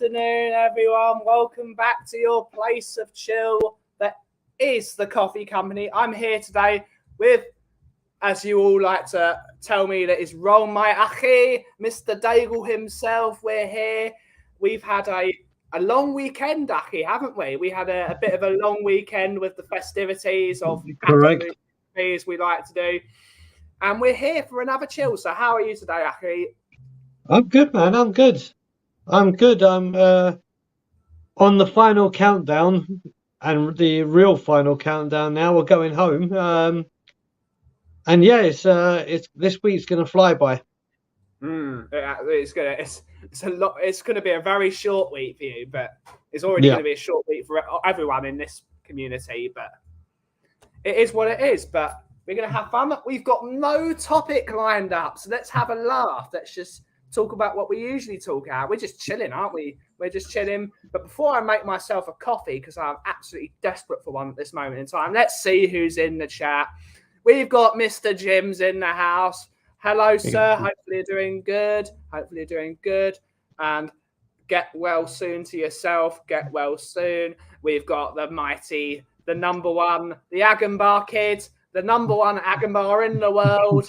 afternoon, everyone. Welcome back to your place of chill that is the Coffee Company. I'm here today with, as you all like to tell me, that is Ron, my achi, Mr. Dagul himself. We're here. We've had a long weekend, achi, haven't we? We had a bit of a long weekend with the festivities of correct as we like to do. And we're here for another chill. So how are you today, achi? I'm good, man. I'm good. I'm on the final countdown, and the real final countdown now. We're going home. And yeah, it's this week's gonna fly by. It's a lot. It's gonna be a very short week for you, but it's already gonna be a short week for everyone in this community. But it is what it is. But we're gonna have fun. We've got no topic lined up, so let's have a laugh. Let's just talk about what we usually talk about. We're just chilling, aren't we? We're just chilling. But before I make myself a coffee, because I'm absolutely desperate for one at this moment in time, let's see who's in the chat. We've got Mr. Jim's in the house. Hello, sir. Hopefully you're doing good. Hopefully you're doing good. And get well soon to yourself. Get well soon. We've got the mighty, the number one, the Agambar kid, the number one Agambar in the world.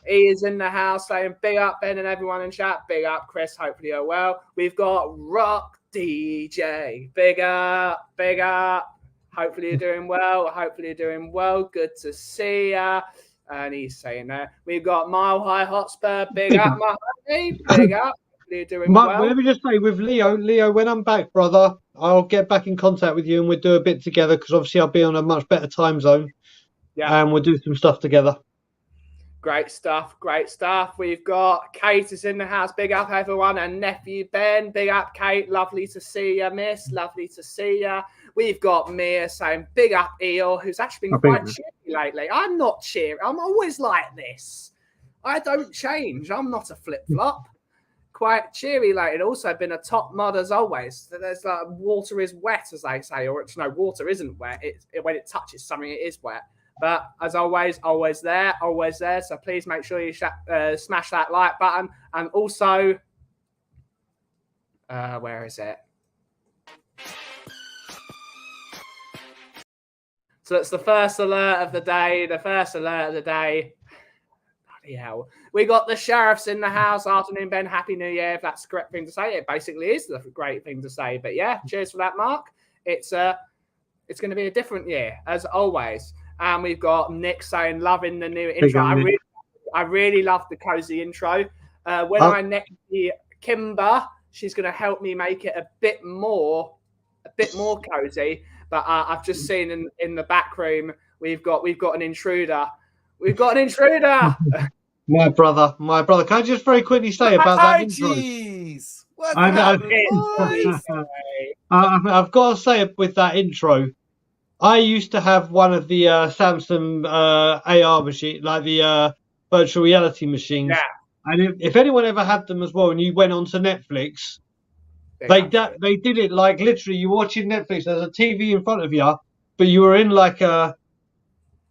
He is in the house saying big up, Ben and everyone in chat. Big up, Chris. Hopefully you're well. We've got Rock DJ. Big up, big up. Hopefully you're doing well. Hopefully you're doing well. Good to see ya. And he's saying that. We've got Mile High Hotspur. Big up, my honey. Big up. Hopefully you're doing well. Let me just say with Leo, when I'm back, brother, I'll get back in contact with you and we'll do a bit together because obviously I'll be on a much better time zone. Yeah. And we'll do some stuff together. Great stuff, great stuff. We've got Kate is in the house. Big up, everyone. And nephew Ben. Big up, Kate. Lovely to see you, miss. Lovely to see you. We've got Mia saying big up, Eel, who's actually been quite cheery lately. I'm not cheery. I'm always like this. I don't change. I'm not a flip-flop. Quite cheery lately. Also been a top mod as always. There's water is wet, as they say. Or, no, water isn't wet. When it touches something, it is wet. But as always, always there. So please make sure you smash that like button. And also, where is it? So it's the first alert of the day. Bloody hell. We got the sheriffs in the house. Afternoon, Ben. Happy New Year. If that's the correct thing to say. It basically is the great thing to say. But yeah, cheers for that, Mark. It's going to be a different year, as always. And we've got Nick saying, loving the new intro. I really love the cozy intro. When I next see Kimber, she's going to help me make it a bit more cozy. But I've just seen in the back room, we've got an intruder. We've got an intruder. My brother. Can I just very quickly say about that intro? I've got to say with that intro, I used to have one of the Samsung AR machine, like the virtual reality machines. Yeah. And if anyone ever had them as well, and you went onto Netflix, they did it like literally you're watching Netflix. There's a TV in front of you, but you were in like a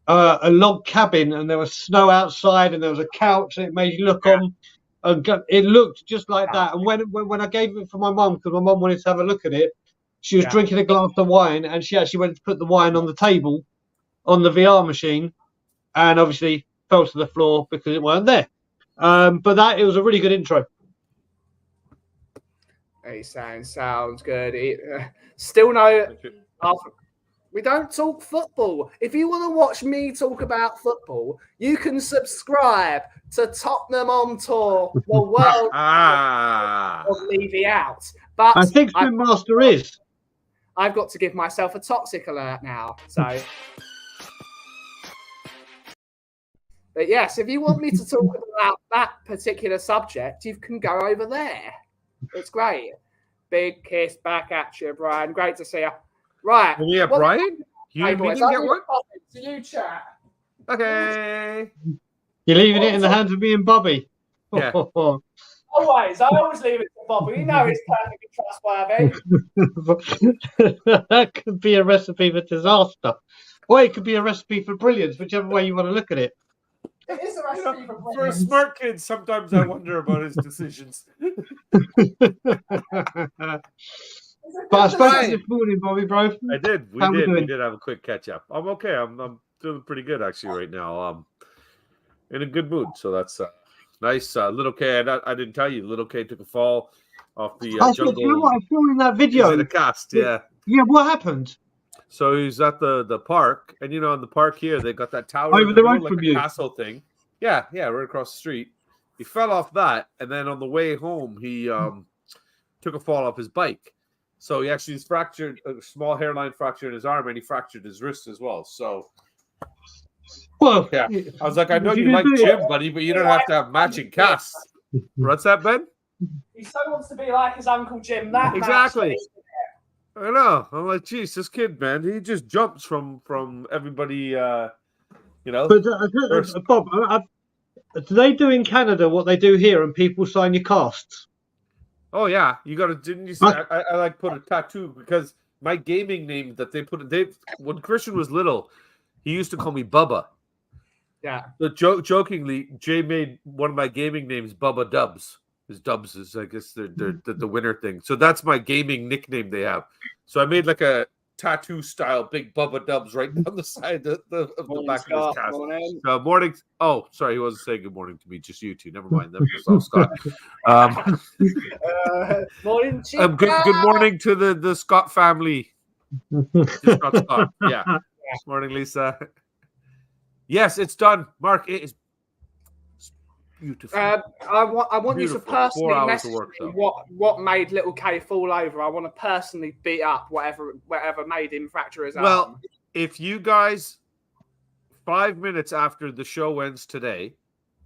log cabin, and there was snow outside, and there was a couch, and it made you look on. And it looked just like that. And when I gave it for my mum, because my mum wanted to have a look at it. She was drinking a glass of wine, and she actually went to put the wine on the table on the VR machine, and obviously fell to the floor because it weren't there. But it was a really good intro. Hey, sounds good. Still no. We don't talk football. If you want to watch me talk about football, you can subscribe to TottenhamOnTour, the world of Levy Out. But I think Swim Master is. I've got to give myself a toxic alert now. So, but yes, if you want me to talk about that particular subject, you can go over there. It's great. Big kiss back at you, Brian. Great to see you. Right. Yeah, Brian? You boys, didn't get one? To you, chat. Okay. You're leaving it in the hands of me and Bobby. Yeah. Always. I always leave it to Bobby. You know he's perfectly trustworthy. That could be a recipe for disaster. Or it could be a recipe for brilliance, whichever way you want to look at it. It is a recipe for For a smart kid, sometimes I wonder about his decisions. But I spoke to you this morning, Bobby, bro. I did. How we We doing? did have a quick catch up. I'm okay. I'm doing pretty good actually right now. In a good mood. So that's nice. Little K, I didn't tell you. Little K took a fall off the jungle. You know what? I saw in that video. He's in a cast. Yeah. Yeah. What happened? So he's at the park, and in the park here they got that tower Over the road like from a you. castle thing. Yeah, right across the street. He fell off that, and then on the way home he took a fall off his bike. So he actually fractured a small hairline fracture in his arm, and he fractured his wrist as well. So, well, yeah, I was like, I know you like gym, buddy, but you don't have to have matching casts. What's that, Ben? He so wants to be like his Uncle Jim. That exactly. I know. I'm like, geez, this kid, man, he just jumps from everybody. But Bob, do they do in Canada what they do here, and people sign your casts? Oh yeah, you got to. Didn't you say I like put a tattoo because my gaming name that they put. When Christian was little, he used to call me Bubba. Yeah. But jokingly, Jay made one of my gaming names Bubba Dubs. His Dubs is, I guess, the winner thing. So that's my gaming nickname they have. So I made like a tattoo style big Bubba Dubs right down the side of the back of his cast. Morning. Morning. Oh, sorry, he wasn't saying good morning to me, just you two. Never mind. That was Scott. Morning, good morning to the Scott family. Just not Scott. Yeah. Morning, Lisa. Yes, it's done. Mark, it is beautiful. I want you to personally message me what made little K fall over. I want to personally beat up whatever made him fracture his arm. Well, if you guys 5 minutes after the show ends today,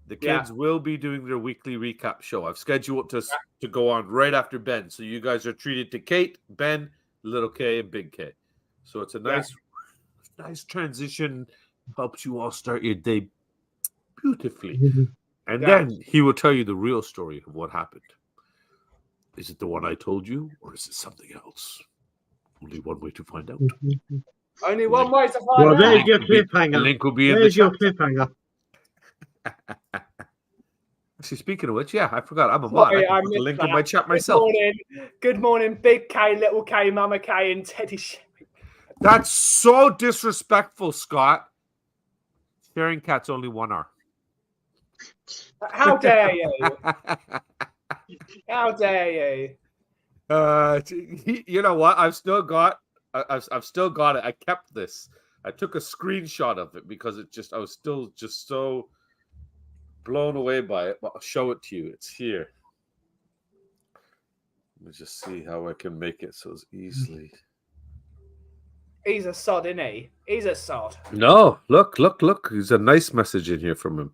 the kids will be doing their weekly recap show. I've scheduled to go on right after Ben. So you guys are treated to Kate, Ben, little K, and big K. So it's a nice transition. Helps you all start your day beautifully. And then he will tell you the real story of what happened. Is it the one I told you, or is it something else? Only one way to find out. Only one way to find out. Well, there's your cliffhanger. The link will be in the chat. There's your cliffhanger. Actually, speaking of which, I forgot. I'm a mod. I can put the link in my chat myself. Good morning, Big K, Little K, Mama K, and Teddy Sherry. That's so disrespectful, Scott. Sharing cat's only 1 hour. How dare you? How dare you? You know what? I've still got it. I kept this. I took a screenshot of it because I was still just so blown away by it. But I'll show it to you. It's here. Let me just see how I can make it so it's easily. He's a sod, isn't he? He's a sod. No, look. There's a nice message in here from him.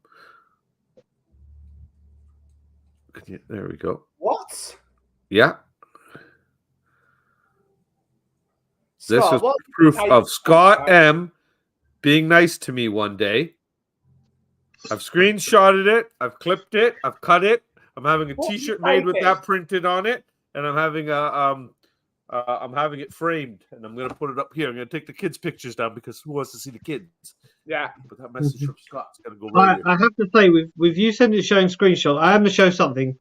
There we go. What? Yeah. Scott, this is proof of Scott M being nice to me one day. I've screenshotted it. I've clipped it. I've cut it. I'm having a T-shirt made with that printed on it, and I'm having I'm having it framed, and I'm going to put it up here. I'm going to take the kids' pictures down because who wants to see the kids? Yeah. But that message from Scott's going to go right here. I have to say, with you sending showing screenshot, I am to show something.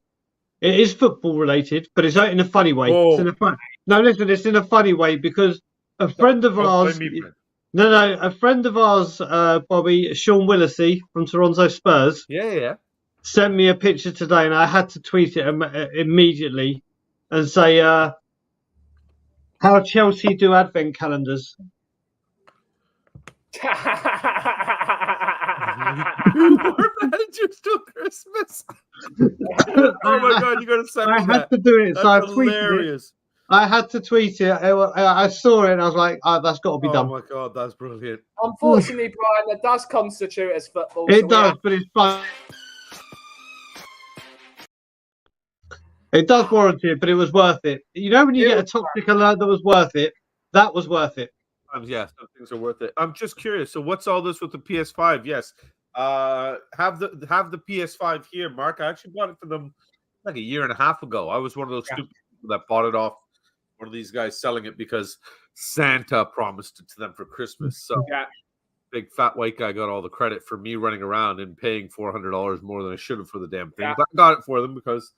It is football related, but it's in a funny way. It's in a funny way because a friend of ours. A friend of ours, Bobby, Sean Willisey from Toronto Spurs. Yeah. Sent me a picture today, and I had to tweet it immediately and say, how Chelsea do advent calendars. Just till Christmas. Oh my God, you got to send me that. I had to do it, so I tweeted it. I had to tweet it. I saw it, and I was like, that's got to be done. Oh my God, that's brilliant. Unfortunately, Brian, that does constitute as football. It does, but it's fun. It does warrant it, but it was worth it. You know when you get a toxic alert that was worth it? That was worth it. Yeah, some things are worth it. I'm just curious. So what's all this with the PS5? Yes. Have the PS5 here, Mark. I actually bought it for them like a year and a half ago. I was one of those stupid people that bought it off one of these guys selling it because Santa promised it to them for Christmas. So big fat white guy got all the credit for me running around and paying $400 more than I should have for the damn thing. But I got it for them because.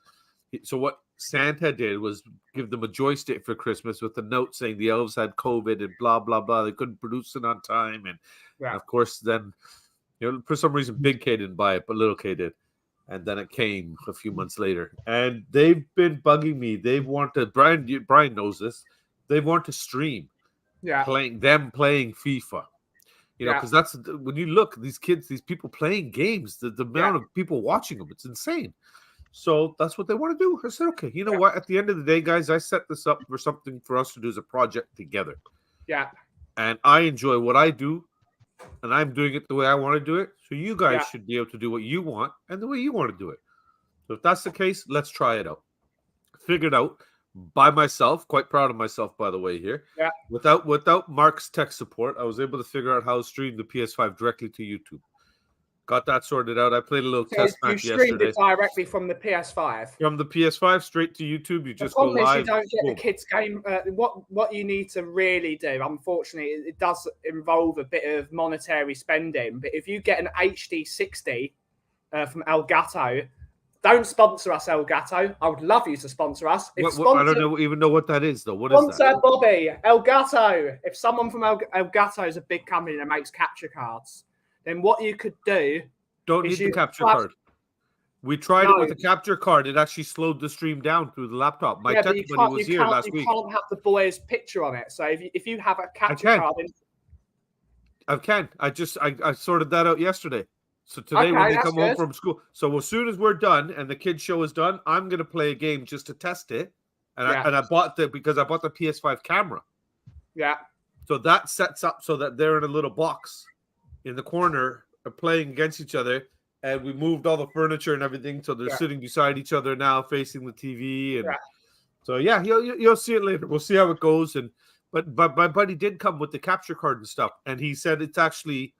So what Santa did was give them a joystick for Christmas with a note saying the elves had COVID and blah blah blah. They couldn't produce it on time, and of course, then for some reason, Big K didn't buy it, but Little K did, and then it came a few months later. And they've been bugging me. They want to. Brian knows this. They want to stream, playing FIFA. Because that's when you look these kids, these people playing games. The amount of people watching them, it's insane. So that's what they want to do. I said, okay, you know what? At the end of the day, guys, I set this up for something for us to do as a project together. Yeah. And I enjoy what I do, and I'm doing it the way I want to do it. So you guys should be able to do what you want and the way you want to do it. So if that's the case, let's try it out. Figured out by myself. Quite proud of myself, by the way, here. Yeah. Without Mark's tech support, I was able to figure out how to stream the PS5 directly to YouTube. Got that sorted out. I played a little test match yesterday. You streamed it directly from the PS5? From the PS5 straight to YouTube. You just go live. You don't get the kids' game. What you need to really do, unfortunately, it does involve a bit of monetary spending. But if you get an HD 60 from Elgato, don't sponsor us, Elgato. I would love you to sponsor us. I don't even know what that is, though. What is that? Sponsor Bobby, Elgato. If someone from Elgato is a big company that makes capture cards, then what you could do... Don't need the capture card. We tried it with a capture card. It actually slowed the stream down through the laptop. My tech buddy was here last week. You can't have the boy's picture on it. So if you have a capture card... I can. I sorted that out yesterday. So today when they come home from school... So as soon as we're done and the kids' show is done, I'm going to play a game just to test it. And I bought the PS5 camera. Yeah. So that sets up so that they're in a little box in the corner playing against each other, and we moved all the furniture and everything, so they're sitting beside each other now, facing the TV, and so you'll see it later. We'll see how it goes. And but my buddy did come with the capture card and stuff, and he said it's actually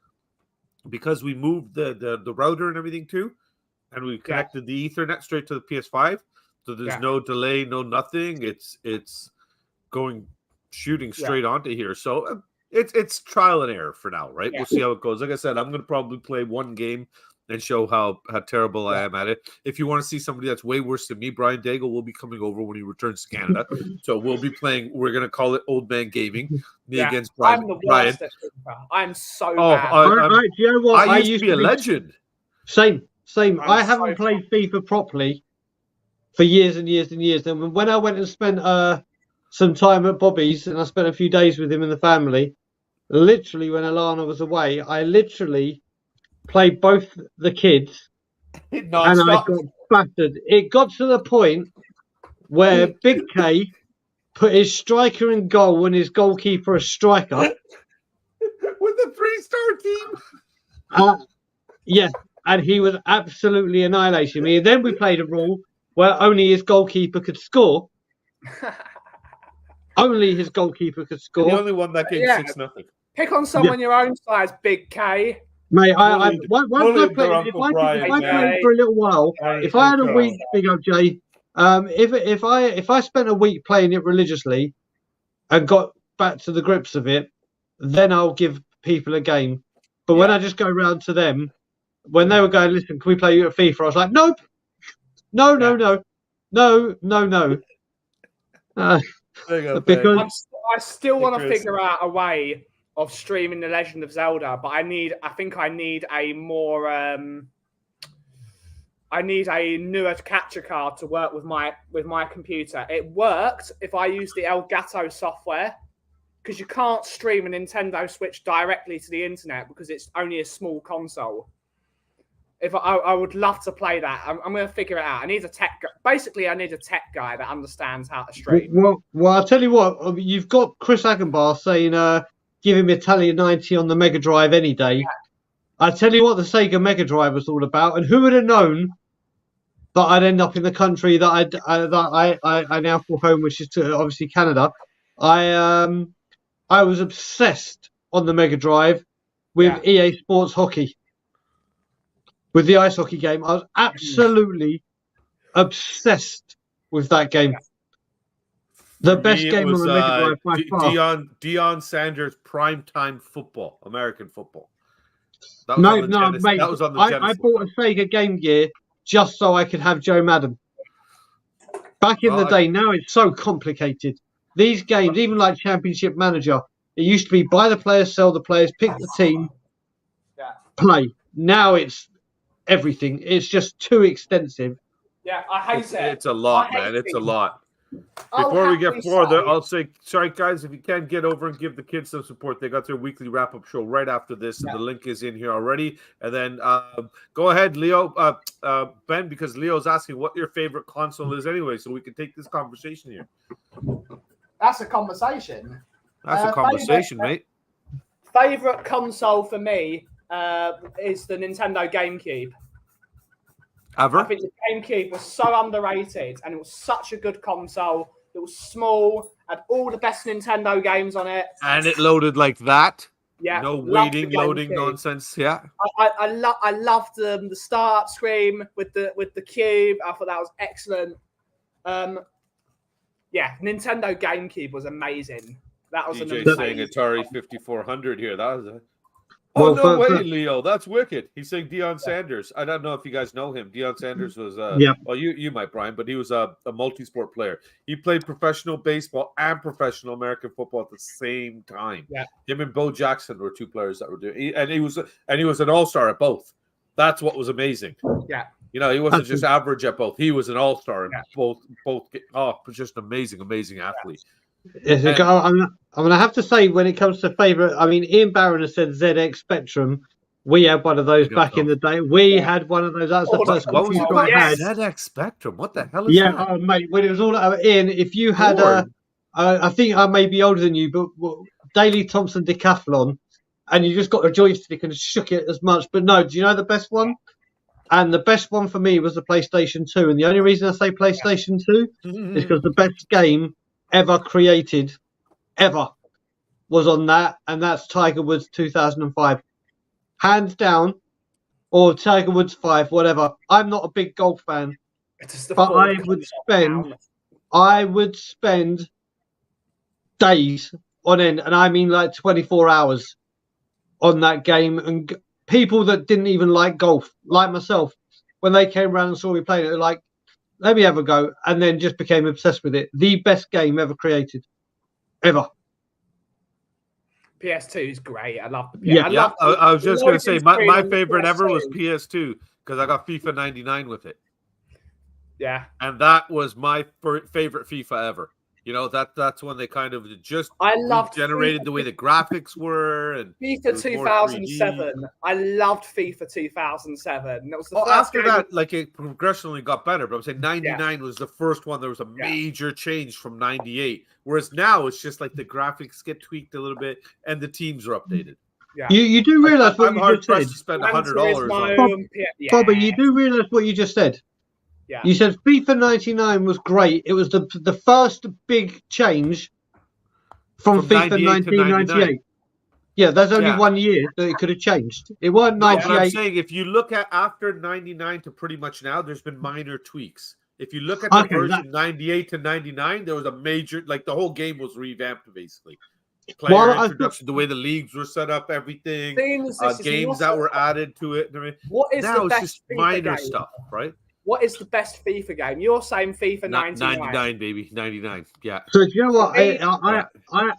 because we moved the router and everything too, and we connected the Ethernet straight to the PS5, so there's no delay, no nothing. It's shooting straight onto here, so. It's trial and error for now, right? We'll see how it goes. Like I said, I'm going to probably play one game and show how terrible I am at it. If you want to see somebody that's way worse than me, Brian Dagul will be coming over when he returns to Canada. So we'll be playing. We're going to call it Old Man Gaming. Me against Brian. I'm the worst at FIFA. I'm so bad. You know what? I used to be a legend. Same. I haven't played FIFA properly for years and years and years. And when I went and spent some time at Bobby's, and I spent a few days with him and the family. Literally, when Alana was away, I literally played both the kids, and I got battered. It got to the point where Big K put his striker in goal and his goalkeeper a striker with a 3-star team. And he was absolutely annihilating me. And then we played a rule where only his goalkeeper could score. Only his goalkeeper could score. And the only one that game 6-0. Pick on someone your own size, Big K. Mate, once I played for a little while, if I had a week, Big old J, if I spent a week playing it religiously and got back to the grips of it, then I'll give people a game. But when I just go round to them, when they were going, listen, can we play you at FIFA? I was like, nope, no. Because I still want to figure out a way of streaming The Legend of Zelda, but I think I need a more I need a newer capture card to work with my computer. It worked if I used the Elgato software, because you can't stream a Nintendo Switch directly to the internet because it's only a small console. If I would love to play that, I'm going to figure it out. I need a tech guy that understands how to stream. Well, I'll tell you what. You've got Chris Agenbar saying, "Give him Italia 90 on the Mega Drive any day." Yeah. I tell you what, the Sega Mega Drive was all about, and who would have known that I'd end up in the country that I now call home, which is obviously Canada. I was obsessed on the Mega Drive with EA Sports Hockey. With the ice hockey game, I was absolutely obsessed with that game. The best game on the Mega Drive by far. Deion Sanders primetime football, American football. That was No, on the no, Genesis. mate. That was on the I Genesis. bought a Sega Game Gear just so I could have Joe Madden. Back in the day, now it's so complicated. These games, even like Championship Manager, it used to be buy the players, sell the players, pick the team, play. Now it's everything. It's just too extensive. Yeah, I hate it. It's a lot, man. It's a lot. Before we get further, I'll say, sorry, guys, if you can get over and give the kids some support, they got their weekly wrap-up show right after this, and the link is in here already. And then go ahead, Leo, Ben, because Leo's asking what your favorite console is anyway, so we can take this conversation here. That's a conversation. That's a conversation, mate. Favorite console for me is the Nintendo GameCube. Ever? I think the GameCube was so underrated, and it was such a good console. It was small, had all the best Nintendo games on it, and it loaded like that. Yeah, no waiting, loading nonsense. Yeah, I loved the start screen with the cube. I thought that was excellent. Yeah, Nintendo GameCube was amazing. That was DJ an saying Atari 5400 here. That was a... Well, no way, Leo. That's wicked. He's saying Deion Sanders. I don't know if you guys know him. Deion Sanders was, well, you might, Brian, but he was a multi-sport player. He played professional baseball and professional American football at the same time. Yeah. Him and Bo Jackson were two players that were doing, he was an all-star at both. That's what was amazing. Yeah. You know, he wasn't just average at both. He was an all-star in both. Just amazing athlete. I'm going to have to say, when it comes to favourite, I mean, Ian Barron has said ZX Spectrum. We had one of those back in the day. We had one of those. That was the first computer I had. ZX Spectrum? What the hell is that? Yeah, mate, when it was all Ian, if you had I think I may be older than you, but Daley Thompson Decathlon, and you just got a joystick and shook it as much. But no, do you know the best one? And the best one for me was the PlayStation 2. And the only reason I say PlayStation 2 is because the best game ever created, ever, was on that. And that's Tiger Woods 2005. Hands down, or Tiger Woods 5, whatever. I'm not a big golf fan, but I would spend days on end, and I mean like 24 hours on that game. And people that didn't even like golf, like myself, when they came around and saw me playing it, they're like, let me have a go, and then just became obsessed with it. The best game ever created, ever. PS2 is great. I love the PS2. Yeah, I was just going to say, my favorite ever was PS2 because I got FIFA 99 with it. Yeah. And that was my favorite FIFA ever. You know, that's when they kind of just generated the way the graphics were. And FIFA 2007. I loved FIFA 2007. That was the first after game. that, like, it progressionally got better. But I'm saying 99 was the first one. There was a major change from 98. Whereas now it's just like the graphics get tweaked a little bit and the teams are updated. Yeah. You do realize what I'm you hard just said. pressed to spend $100 on. Bobby, you do realize what you just said. Yeah. You said FIFA 99 was great. It was the first big change from FIFA 1998. Yeah, there's only 1 year that it could have changed. It wasn't 98. But I'm saying if you look at after 99 to pretty much now, there's been minor tweaks. If you look at the version 98 to 99, there was a major, like the whole game was revamped basically. Player introduction, the way the leagues were set up, everything, games that were added to it. What is now the it's best just FIFA minor game? stuff, right? What is the best FIFA game? You're saying FIFA 99. 99, baby. 99. Yeah. So do you know what? I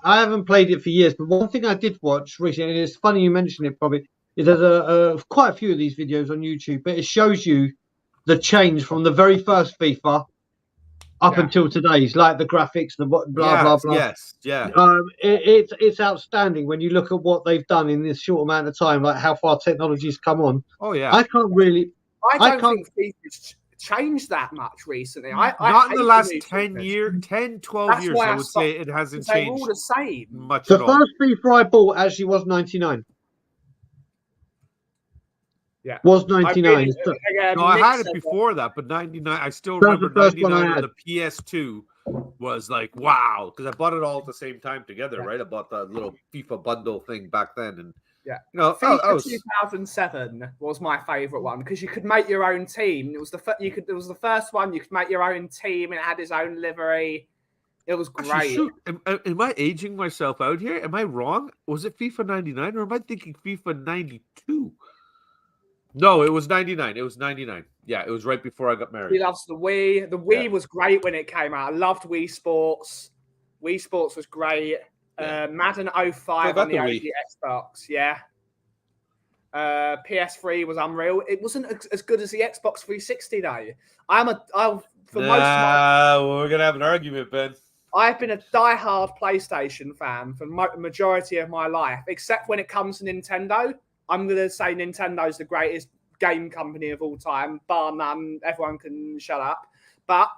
haven't played it for years, but one thing I did watch recently, and it's funny you mentioned it, probably, is there's quite a few of these videos on YouTube, but it shows you the change from the very first FIFA up until today's, like the graphics, the blah blah blah. Yes, yeah. It's outstanding when you look at what they've done in this short amount of time, like how far technology's come on. Oh yeah. I don't think FIFA's changed that much recently. Not in the last 10, 12 years, I would say it hasn't changed. They're all the same. Much the at all. first FIFA I bought actually was 99. Yeah. Was 99. No, I had it before that, but 99, I still remember 99 on the PS2 was like, wow, because I bought it all at the same time together, right? I bought the little FIFA bundle thing back then. And you know, FIFA 2007 was my favorite one because you could make your own team. It was the first one you could make your own team, and it had its own livery. It was great. Actually, shoot, am I aging myself out here? Am I wrong? Was it FIFA 99 or am I thinking FIFA 92? No, it was 99. It was 99. Yeah, it was right before I got married. He loves the Wii. The Wii was great when it came out. I loved Wii Sports. Wii Sports was great. Madden 05 on the OG Xbox. Yeah. PS3 was unreal. It wasn't as good as the Xbox 360 though. We're gonna have an argument, Ben. I've been a die-hard PlayStation fan for the majority of my life, except when it comes to Nintendo. I'm going to say Nintendo's the greatest game company of all time, bar none. Everyone can shut up. But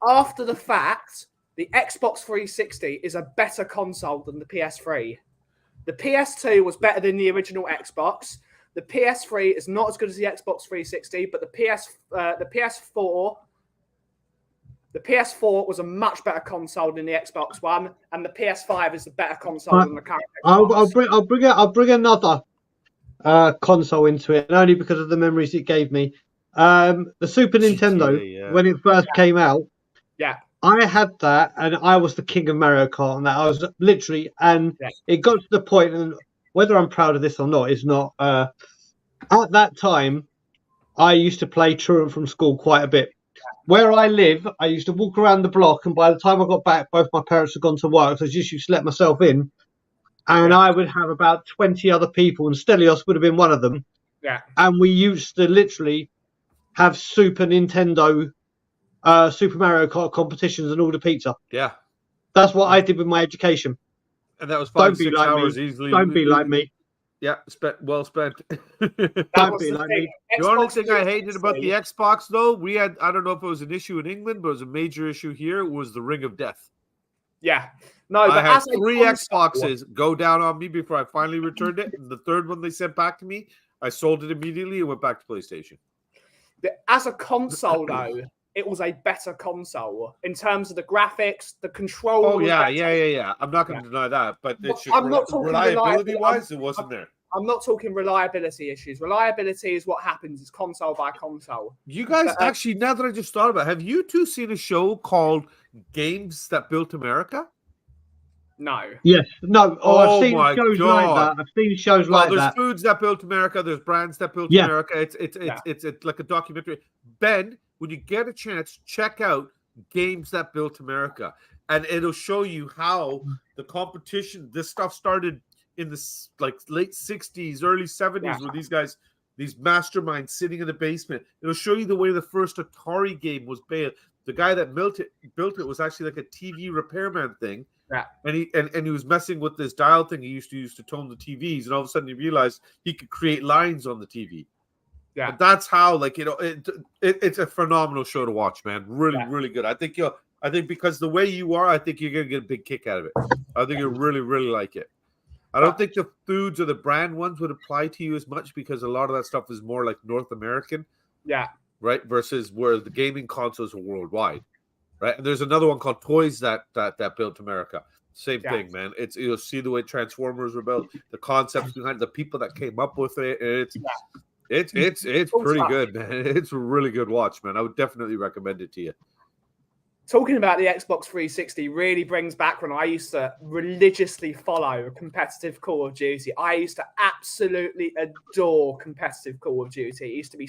after the fact, the Xbox 360 is a better console than the PS3. The PS2 was better than the original Xbox. The PS3 is not as good as the Xbox 360, but the PS4... The PS4 was a much better console than the Xbox One, and the PS5 is a better console than the current Xbox. I'll bring another console into it, and only because of the memories it gave me. The Super Nintendo, when it first came out, I had that, and I was the king of Mario Kart on that. I was literally, and it got to the point, and whether I'm proud of this or not is not. At that time, I used to play truant from school quite a bit. Where I live, I used to walk around the block, and by the time I got back, both my parents had gone to work, so I just used to let myself in. And I would have about 20 other people, and Stelios would have been one of them. Yeah. And we used to literally have Super Nintendo, Super Mario Kart competitions and order pizza. Yeah. That's what I did with my education. And that was 5-6 hours me. easily. Don't be like me. Yeah, well spent. Don't be like me. The only thing I hated about the Xbox, though, I don't know if it was an issue in England, but it was a major issue here, was the Ring of Death. Yeah. No, I had 3 Xboxes go down on me before I finally returned it. And the third one they sent back to me, I sold it immediately and went back to PlayStation. As a console, though, it was a better console in terms of the graphics, the control. Oh, yeah. I'm not going to deny that, but it's just reliability-wise, it wasn't there. I'm not talking reliability issues. Reliability is what happens. It's console by console. You guys, actually, now that I just thought about it, have you two seen a show called Games That Built America? No. Yes. No. I've seen shows like that. I've seen shows like that. There's foods that built America. There's brands that built America. It's like a documentary. Ben, when you get a chance, check out Games That Built America, and it'll show you how the competition. This stuff started in the late 60s, early 70s, where these masterminds sitting in the basement. It'll show you the way the first Atari game was built. The guy that built it was actually like a TV repairman thing. Yeah. And he was messing with this dial thing he used to use to tone the TVs, and all of a sudden he realized he could create lines on the TV. Yeah. And that's how, it's a phenomenal show to watch, man. Really, really good. I think because the way you are, I think you're gonna get a big kick out of it. I think you'll really, really like it. I don't think the foods or the brand ones would apply to you as much because a lot of that stuff is more like North American. Yeah. Right? Versus where the gaming consoles are worldwide. Right? And there's another one called Toys that built America. Same thing, man. You'll see the way Transformers were built, the concepts behind the people that came up with it. It's pretty good, man. It's a really good watch, man. I would definitely recommend it to you. Talking about the Xbox 360 really brings back when I used to religiously follow competitive Call of Duty. I used to absolutely adore competitive Call of Duty. It used to be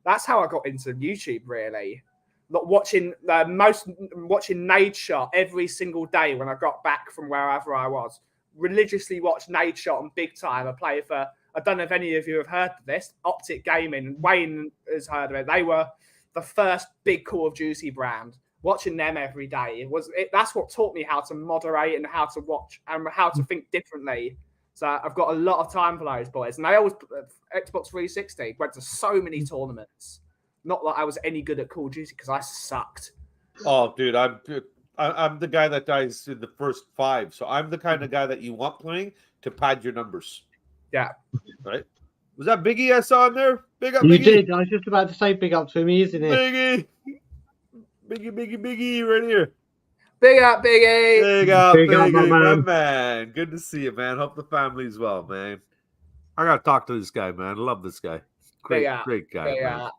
that's how I got into YouTube, really. Watching Nade Shot every single day when I got back from wherever I was. Religiously watched Nade Shot on Big Time. I play for, I don't know if any of you have heard of this, Optic Gaming. Wayne has heard of it. They were the first big Call of Duty brand. Watching them every day, that's what taught me how to moderate and how to watch and how to think differently. So I've got a lot of time for those boys. And I always, Xbox 360, went to so many tournaments. Not that I was any good at Call of Duty because I sucked. Oh, dude, I'm the guy that dies in the first 5. So I'm the kind of guy that you want playing to pad your numbers. Yeah. Right? Was that Biggie I saw in there? Big up, you Biggie. Did. I was just about to say big up to him. He is in it. Biggie, right here. Big up, Biggie. Big up, my man. Good to see you, man. Hope the family's well, man. I gotta talk to this guy, man. I love this guy. Great guy.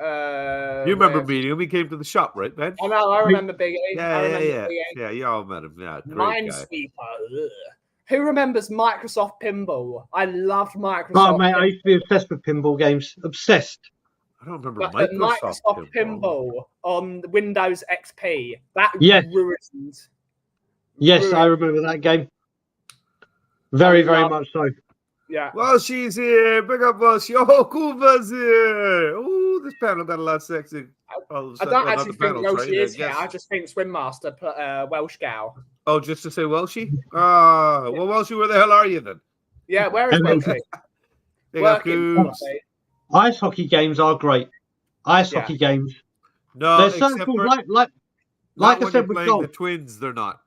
You remember meeting him? He came to the shop, right, Ben? I know. I remember Big E. Yeah. You all met him. Yeah, great guy. Minesweeper. Ugh. Who remembers Microsoft Pinball? I loved Microsoft. Oh, mate, I used to be obsessed with pinball games. Obsessed. I don't remember but Microsoft Pinball on Windows XP. That ruined. Yes, I remember that game. Very much so. Yeah. Well, she's here. Big up, well, she. Oh, Kuva's here. Oh, this panel got a lot sexy. I don't actually think Welshie is here. I just think Swim Master put Welsh gal. Oh, just to say Welshie? Well, Welshie, where the hell are you then? Yeah, where is Welshie? Ice hockey games are great. Ice hockey games. No, they're so cool. Like I said with golf. The Twins, they're not.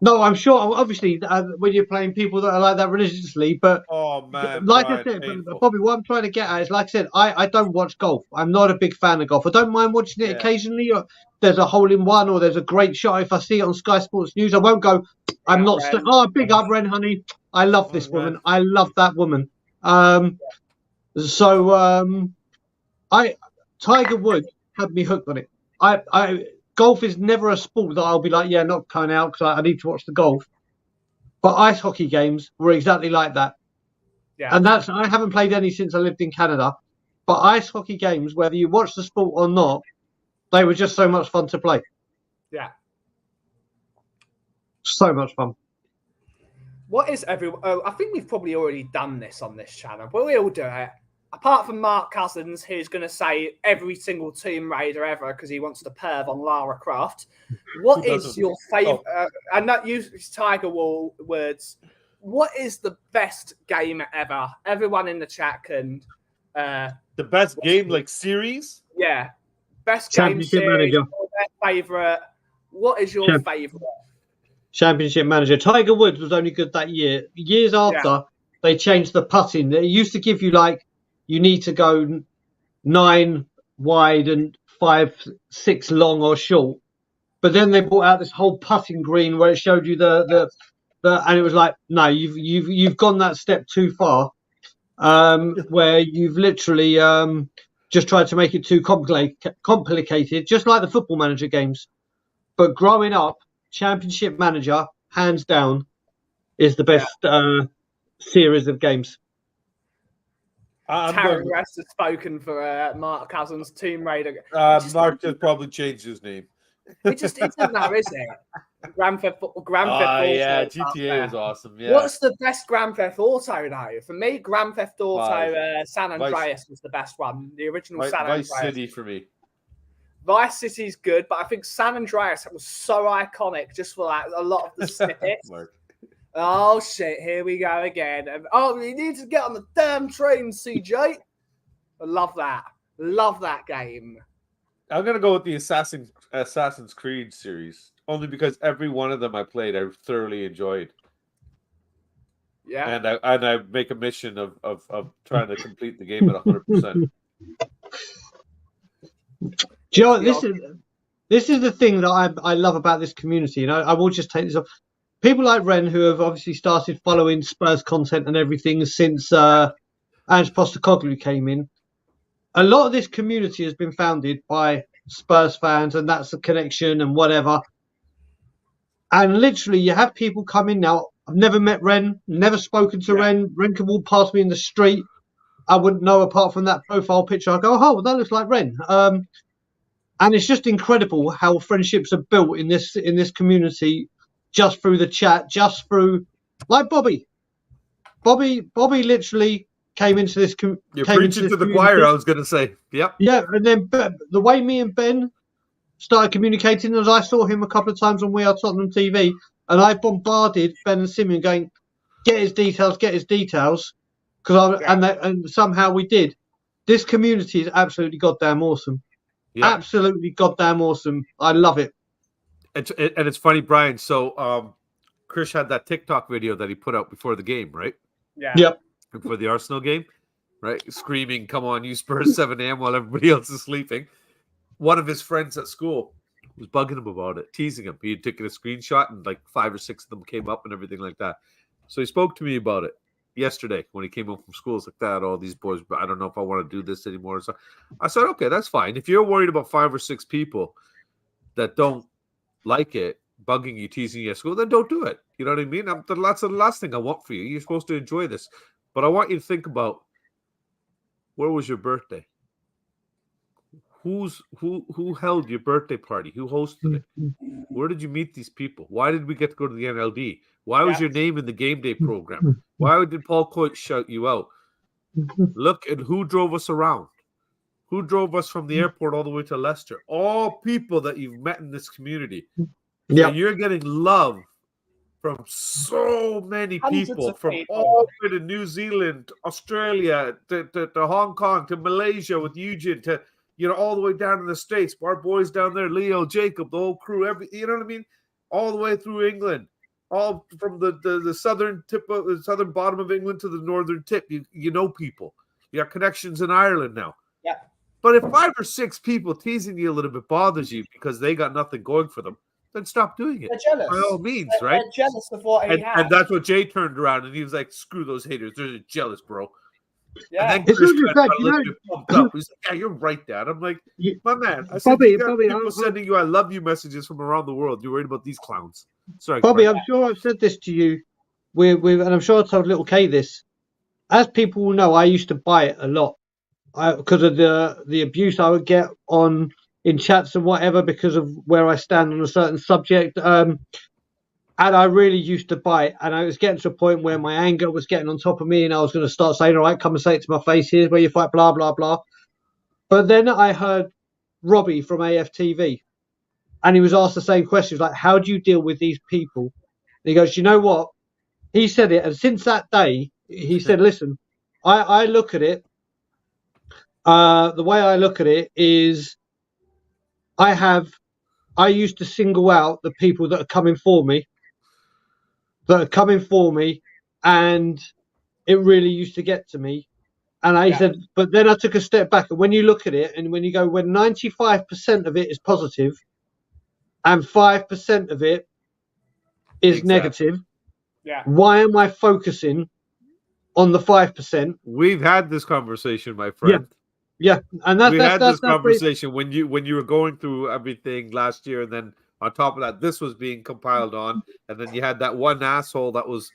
No, I'm sure. Obviously, when you're playing people that are like that religiously, but oh man, like I said, Bobby, what I'm trying to get at is, like I said, I don't watch golf. I'm not a big fan of golf. I don't mind watching it occasionally. Or there's a hole in one, or there's a great shot. If I see it on Sky Sports News, I won't go. I'm not. Big up, Ren, honey. I love this woman. I love that woman. Tiger Woods had me hooked on it. Golf is never a sport that I'll be like, not coming out because I need to watch the golf. But ice hockey games were exactly like that. Yeah. And I haven't played any since I lived in Canada. But ice hockey games, whether you watch the sport or not, they were just so much fun to play. Yeah. So much fun. What is everyone? I think we've probably already done this on this channel, but we'll do it. Apart from Mark Cousins, who's going to say every single Tomb Raider ever because he wants to perv on Lara Croft. What is your favourite? And not use Tiger words. What is the best game ever? Everyone in the chat can. The best game, like series? Yeah. Best game series. Best favourite. What is your favourite? Championship Manager. Tiger Woods was only good that year. Years after, they changed the putting. It used to give you you need to go 9 wide and 5, 6 long or short. But then they brought out this whole putting green where it showed you the and it was like, no, you've gone that step too far. Where you've literally just tried to make it too complicated, just like the Football Manager games. But growing up, Championship Manager, hands down, is the best series of games. Taryn West has spoken for Mark Cousins' Tomb Raider. Mark just probably changed his name. It isn't now, is it? Grand Theft Auto. Yeah, GTA is awesome. Yeah. What's the best Grand Theft Auto now? For me, Grand Theft Auto San Andreas was the best one. The original San Andreas. Vice City for me. Vice City's good, but I think San Andreas was so iconic just for a lot of the snippets. Oh shit, here we go again. We need to get on the damn train, CJ. I love that. Love that game. I'm gonna go with the Assassin's Creed series. Only because every one of them I played, I thoroughly enjoyed. Yeah. And I make a mission of trying to complete the game at 100%. Joe, this is the thing that I love about this community. And I will just take this off. People like Ren, who have obviously started following Spurs content and everything since Ange Postecoglou came in. A lot of this community has been founded by Spurs fans, and that's a connection and whatever. And literally, you have people come in now. I've never met Ren, never spoken to Ren. Ren can walk past me in the street. I wouldn't know apart from that profile picture. I go, oh, well, that looks like Ren. And it's just incredible how friendships are built in this community. Just through the chat, just through, like Bobby. Bobby literally came into this. You're preaching to the choir, I was going to say. Yep. Yeah, and then the way me and Ben started communicating was I saw him a couple of times on We Are Tottenham TV, and I bombarded Ben and Simeon going, get his details, and somehow we did. This community is absolutely goddamn awesome. Yeah. Absolutely goddamn awesome. I love it. And it's funny, Brian. So, Chris had that TikTok video that he put out before the game, right? Yeah. Yep. Before the Arsenal game, right? Screaming, "Come on, you Spurs!" 7 a.m. while everybody else is sleeping. One of his friends at school was bugging him about it, teasing him. He had taken a screenshot, and 5 or 6 of them came up and everything like that. So he spoke to me about it, yesterday when he came home from school. It's like that. All these boys, but I don't know if I want to do this anymore. So I said, okay, that's fine. If you're worried about 5 or 6 people that don't like it, bugging you, teasing you at school, then don't do it. You know what I mean? That's the last thing I want for you. You're supposed to enjoy this. But I want you to think about, where was your birthday? Who held your birthday party? Who hosted it? Where did you meet these people? Why did we get to go to the NLD? Why was your name in the game day program? Why did Paul Coit shout you out? Look at who drove us around. Who drove us from the airport all the way to Leicester? All people that you've met in this community. So you're getting love from so many people, from all the way to New Zealand, Australia, to Hong Kong, to Malaysia with Eugene, to all the way down to the States. Our boys down there, Leo, Jacob, the whole crew, you know what I mean? All the way through England, all from the southern tip of the southern bottom of England to the northern tip. You know people. You got connections in Ireland now. Yeah. But if 5 or 6 people teasing you a little bit bothers you because they got nothing going for them, then stop doing it. They're jealous. By all means, right? They're jealous of what he has. And that's what Jay turned around and he was like, screw those haters. They're jealous, bro. Yeah. And then Chris pumped up. He's like, yeah, you're right, Dad. I'm like, my man. I said, you got people sending you I love you messages from around the world. You're worried about these clowns. Sorry, Bobby, I'm sure I've said this to you. And I'm sure I told little Kay this. As people will know, I used to buy it a lot because of the abuse I would get in chats and whatever because of where I stand on a certain subject. And I really used to buy it. And I was getting to a point where my anger was getting on top of me and I was going to start saying, all right, come and say it to my face. Here's where you fight, blah, blah, blah. But then I heard Robbie from AFTV and he was asked the same question. He was like, how do you deal with these people? And he goes, you know what? He said it. And since that day, he said, listen, I look at it. The way I look at it is I used to single out the people that are coming for me, and it really used to get to me. And I said, but then I took a step back. And when you look at it and when you go, when 95% of it is positive and 5% of it is negative, why am I focusing on the 5%? We've had this conversation, my friend. Yeah, and we had this conversation when you were going through everything last year, and then on top of that, this was being compiled on, and then you had that one asshole that was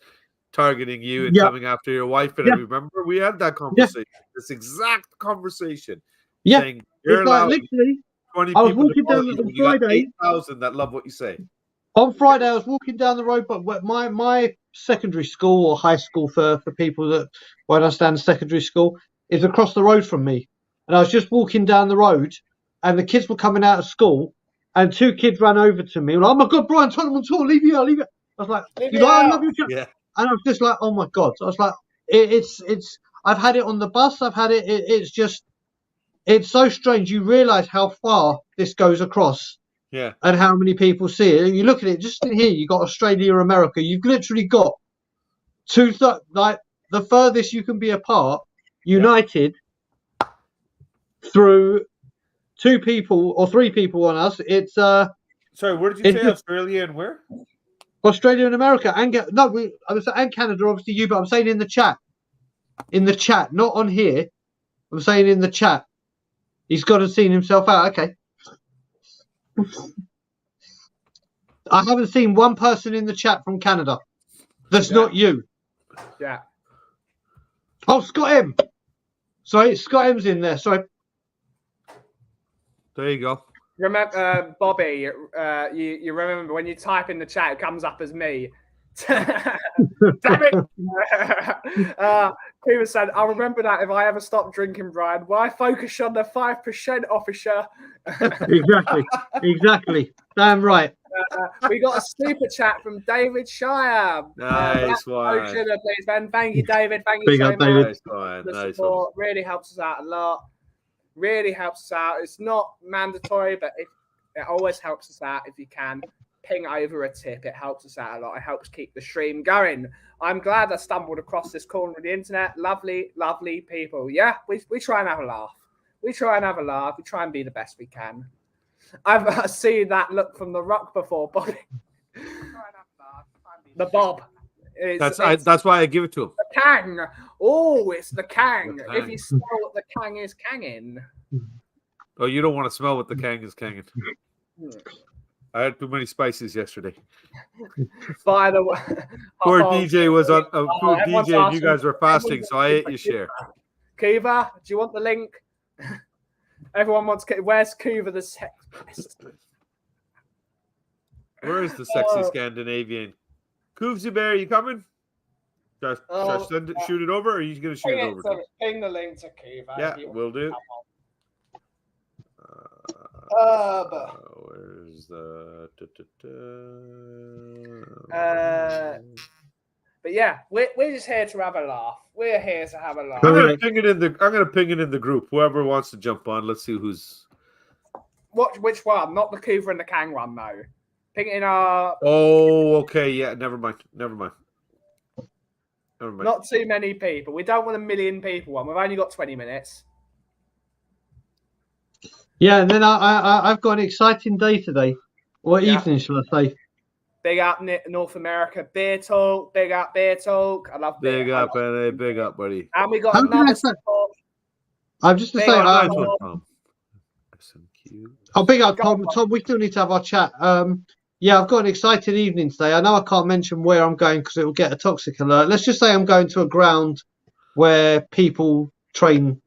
targeting you and coming after your wife. And I remember we had that conversation, this exact conversation. Yeah, saying you're allowed literally 20 I was people walking down on Friday. 8,000 that love what you say. On Friday, I was walking down the road, but my secondary school or high school for people that won't understand secondary school is across the road from me. And I was just walking down the road, and the kids were coming out of school, and 2 kids ran over to me. Like, oh my God, Brian, TottenhamOnTour, leave me out, leave it. I was like, I love you. Yeah. And I was just like, oh my God. So I was like, it's. I've had it on the bus. I've had it. It's so strange. You realise how far this goes across. Yeah. And how many people see it. And you look at it, just in here, you've got Australia or America. You've literally got the furthest you can be apart, united. Through 2 people or 3 people on us, it's Sorry, where did you say Australia and where? Australia and America and and Canada, obviously you, but I'm saying in the chat, not on here. I'm saying in the chat. He's got to seen himself out. Okay, I haven't seen one person in the chat from Canada. That's not you. Yeah. Oh, Scott M. Sorry, Scott M's in there. Sorry. There you go. Remember, Bobby, you remember when you type in the chat, it comes up as me. Damn it! People said, I'll remember that if I ever stop drinking, Brian. Why focus on the 5% officer? Exactly. Damn right. We got a super chat from David Shire. Nice one. Please, Ben. Thank you, David. Thank you so much. Nice The support really helps us out a lot. Really helps us out. It's not mandatory, but it always helps us out if you can. Ping over a tip. It helps us out a lot. It helps keep the stream going. I'm glad I stumbled across this corner of the internet. Lovely, lovely people. Yeah, we try and have a laugh. We try and be the best we can. I've seen that look from The Rock before, Bobby. The Bob. That's why I give it to him. The Kang. Oh, it's the Kang. If you smell what the Kang is kanging. Oh, you don't want to smell what the Kang is kanging. I had too many spices yesterday. By the way, poor DJ was on. Poor DJ, and you guys were fasting, so I ate your share. Kuva, do you want the link? Everyone wants. Where's Kuva the sex pest? Where is the sexy Scandinavian? Koovsy Bear, you coming? Should I shoot it over, or are you going to shoot it over? Ping the link to Kuva. Yeah, we'll do. Where's the? But yeah, we're just here to have a laugh. We're here to have a laugh. I'm gonna ping it in the group. Whoever wants to jump on, let's see who's. Which one? Not the Kuva and the Kang one, though. Ping it in our. Oh, okay. Yeah, never mind. Not too many people. We don't want 1 million people one. We've only got 20 minutes. Yeah, and then I've got an exciting day today. Or evening, shall I say? Big up North America Beer Talk. Big up Beer Talk. I love beer. Big up, LA. Big up, buddy. And we got another support. I'm just to say, big up Tom. Tom, we still need to have our chat. Yeah, I've got an exciting evening today. I know I can't mention where I'm going because it will get a toxic alert. Let's just say I'm going to a ground where people train.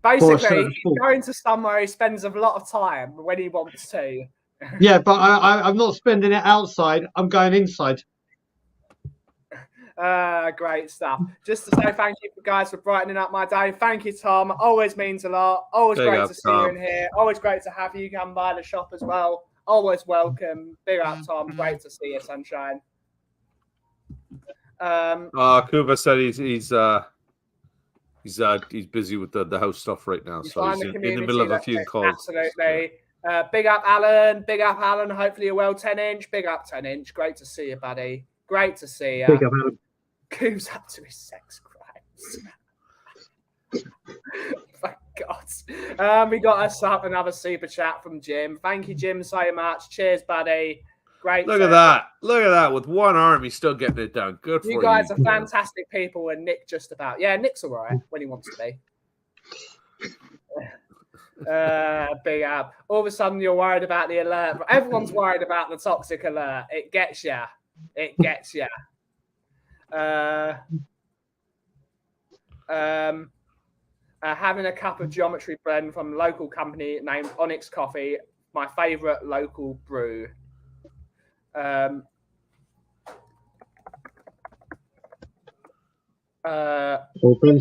Basically, he's going to somewhere he spends a lot of time when he wants to. Yeah, but I'm not spending it outside. I'm going inside. Great stuff. Just to say thank you guys for brightening up my day. Thank you, Tom. Always means a lot. Always great to see you in here. Always great to have you come by the shop as well. Always welcome. Big up, Tom. Great to see you, sunshine. Kuba said he's busy with the house stuff right now, so he's in the middle of a few calls. Absolutely. Big up, Alan. Big up, Alan. Hopefully you're well, 10-inch. Big up, 10-inch. Great to see you, buddy. Great to see you. Big up, Alan. Who's up to his sex crimes? Thank God. We got another super chat from Jim. Thank you, Jim, so much. Cheers, buddy. Great. Look at that. Look at that. With one arm, he's still getting it done. Good for you. You guys are fantastic people, and Nick just about. Yeah, Nick's all right when he wants to be. Big up. All of a sudden, you're worried about the alert. Everyone's worried about the toxic alert. It gets you. It gets you. Having a cup of geometry blend from a local company named Onyx Coffee, my favorite local brew. Ben's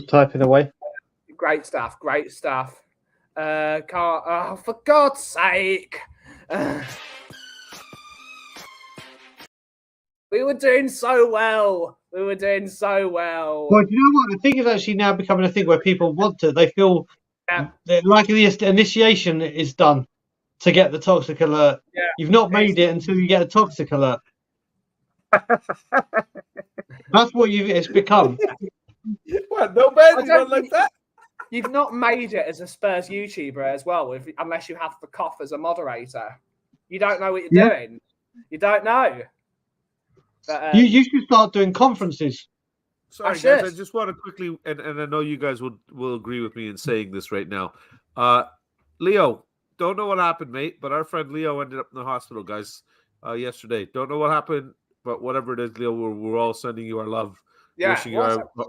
typing away. Great stuff. Great stuff. For God's sake. We were doing so well. Well, do you know what? The thing is actually now becoming a thing where people want to. They feel like the initiation is done to get the toxic alert. Yeah. You've not made it until you get a toxic alert. That's what it's become. What? No bad like that? You've not made it as a Spurs YouTuber as well, unless you have the cough as a moderator. You don't know what you're doing. You don't know. But, you should start doing conferences. Sorry, guys, I just want to quickly, and I know you guys will agree with me in saying this right now. Leo, don't know what happened, mate, but our friend Leo ended up in the hospital, guys, yesterday. Don't know what happened, but whatever it is, Leo, we're all sending you our love. Yeah,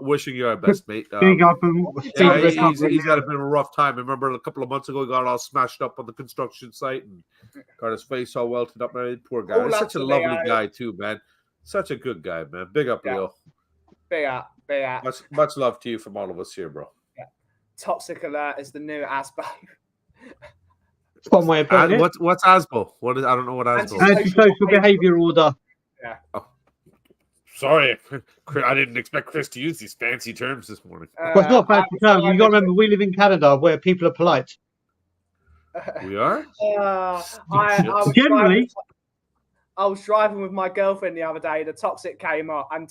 wishing you our best, mate. Big up he's had a bit of a rough time. I remember a couple of months ago, he got all smashed up on the construction site and got his face all welted up. Poor guy. He's such a lovely guy, too, man. Such a good guy, man. Big up, Leo. Big up. Much love to you from all of us here, bro. Yeah. Toxic alert is the new ASBO. One way of putting it. What's ASBO? What is? I don't know what ASBO is. Antisocial behaviour order. Yeah. Oh. Sorry, I didn't expect Chris to use these fancy terms this morning. Well, it's not fancy terms. You got to remember, we live in Canada where people are polite. We are. Generally. I was driving with my girlfriend the other day. The toxic came on. I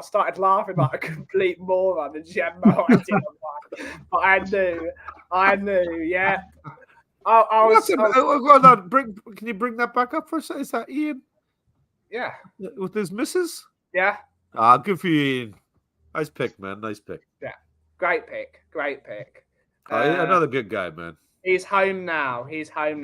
started laughing like a complete moron, and she had no idea why. But I knew. Yeah. I was. Hold on. Can you bring that back up for a second? Is that Ian? Yeah. With his missus? Yeah. Ah, good for you, Ian. Nice pick, man. Nice pick. Yeah, great pick. Great pick. Another good guy, man. He's home now. He's saying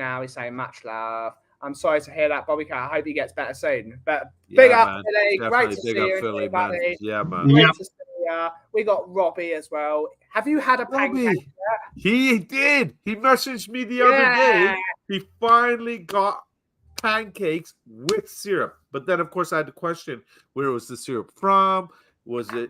much love. I'm sorry to hear that, Bobby Cat. I hope he gets better soon. But big up, man. Philly. Definitely Great to big see up you, Philly, everybody. man. Yeah, man. Great to see you. We got Robbie as well. Have you had a pancake yet? He did. He messaged me the other day. He finally got pancakes with syrup. But then, of course, I had to question, where was the syrup from? Was it,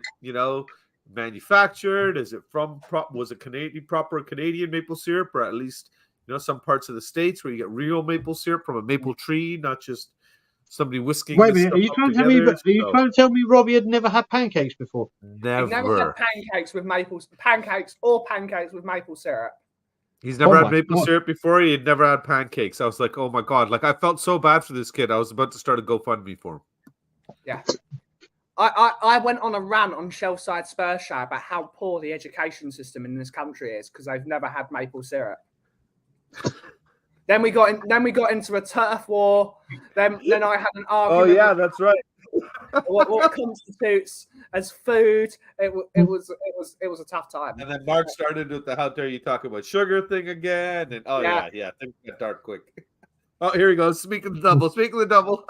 manufactured? Is it from? Was it proper Canadian maple syrup, or at least some parts of the States where you get real maple syrup from a maple tree, not just somebody whisking. Wait a minute, are you trying to tell me? Are you trying to tell me Robbie had never had pancakes before? Never. He's never had pancakes with maple syrup. He's never had maple syrup before. He had never had pancakes. I was like, oh my God. Like, I felt so bad for this kid. I was about to start a GoFundMe for him. Yeah. I went on a rant on Shelfside Spurs Show about how poor the education system in this country is because they've never had maple syrup. Then we got into a turf war. Then I had an argument. Oh yeah, that's right. What constitutes as food? It was a tough time. And then Mark started with the "How dare you talk about sugar" thing again, and things got dark quick. Oh, here he goes. Speaking of the double.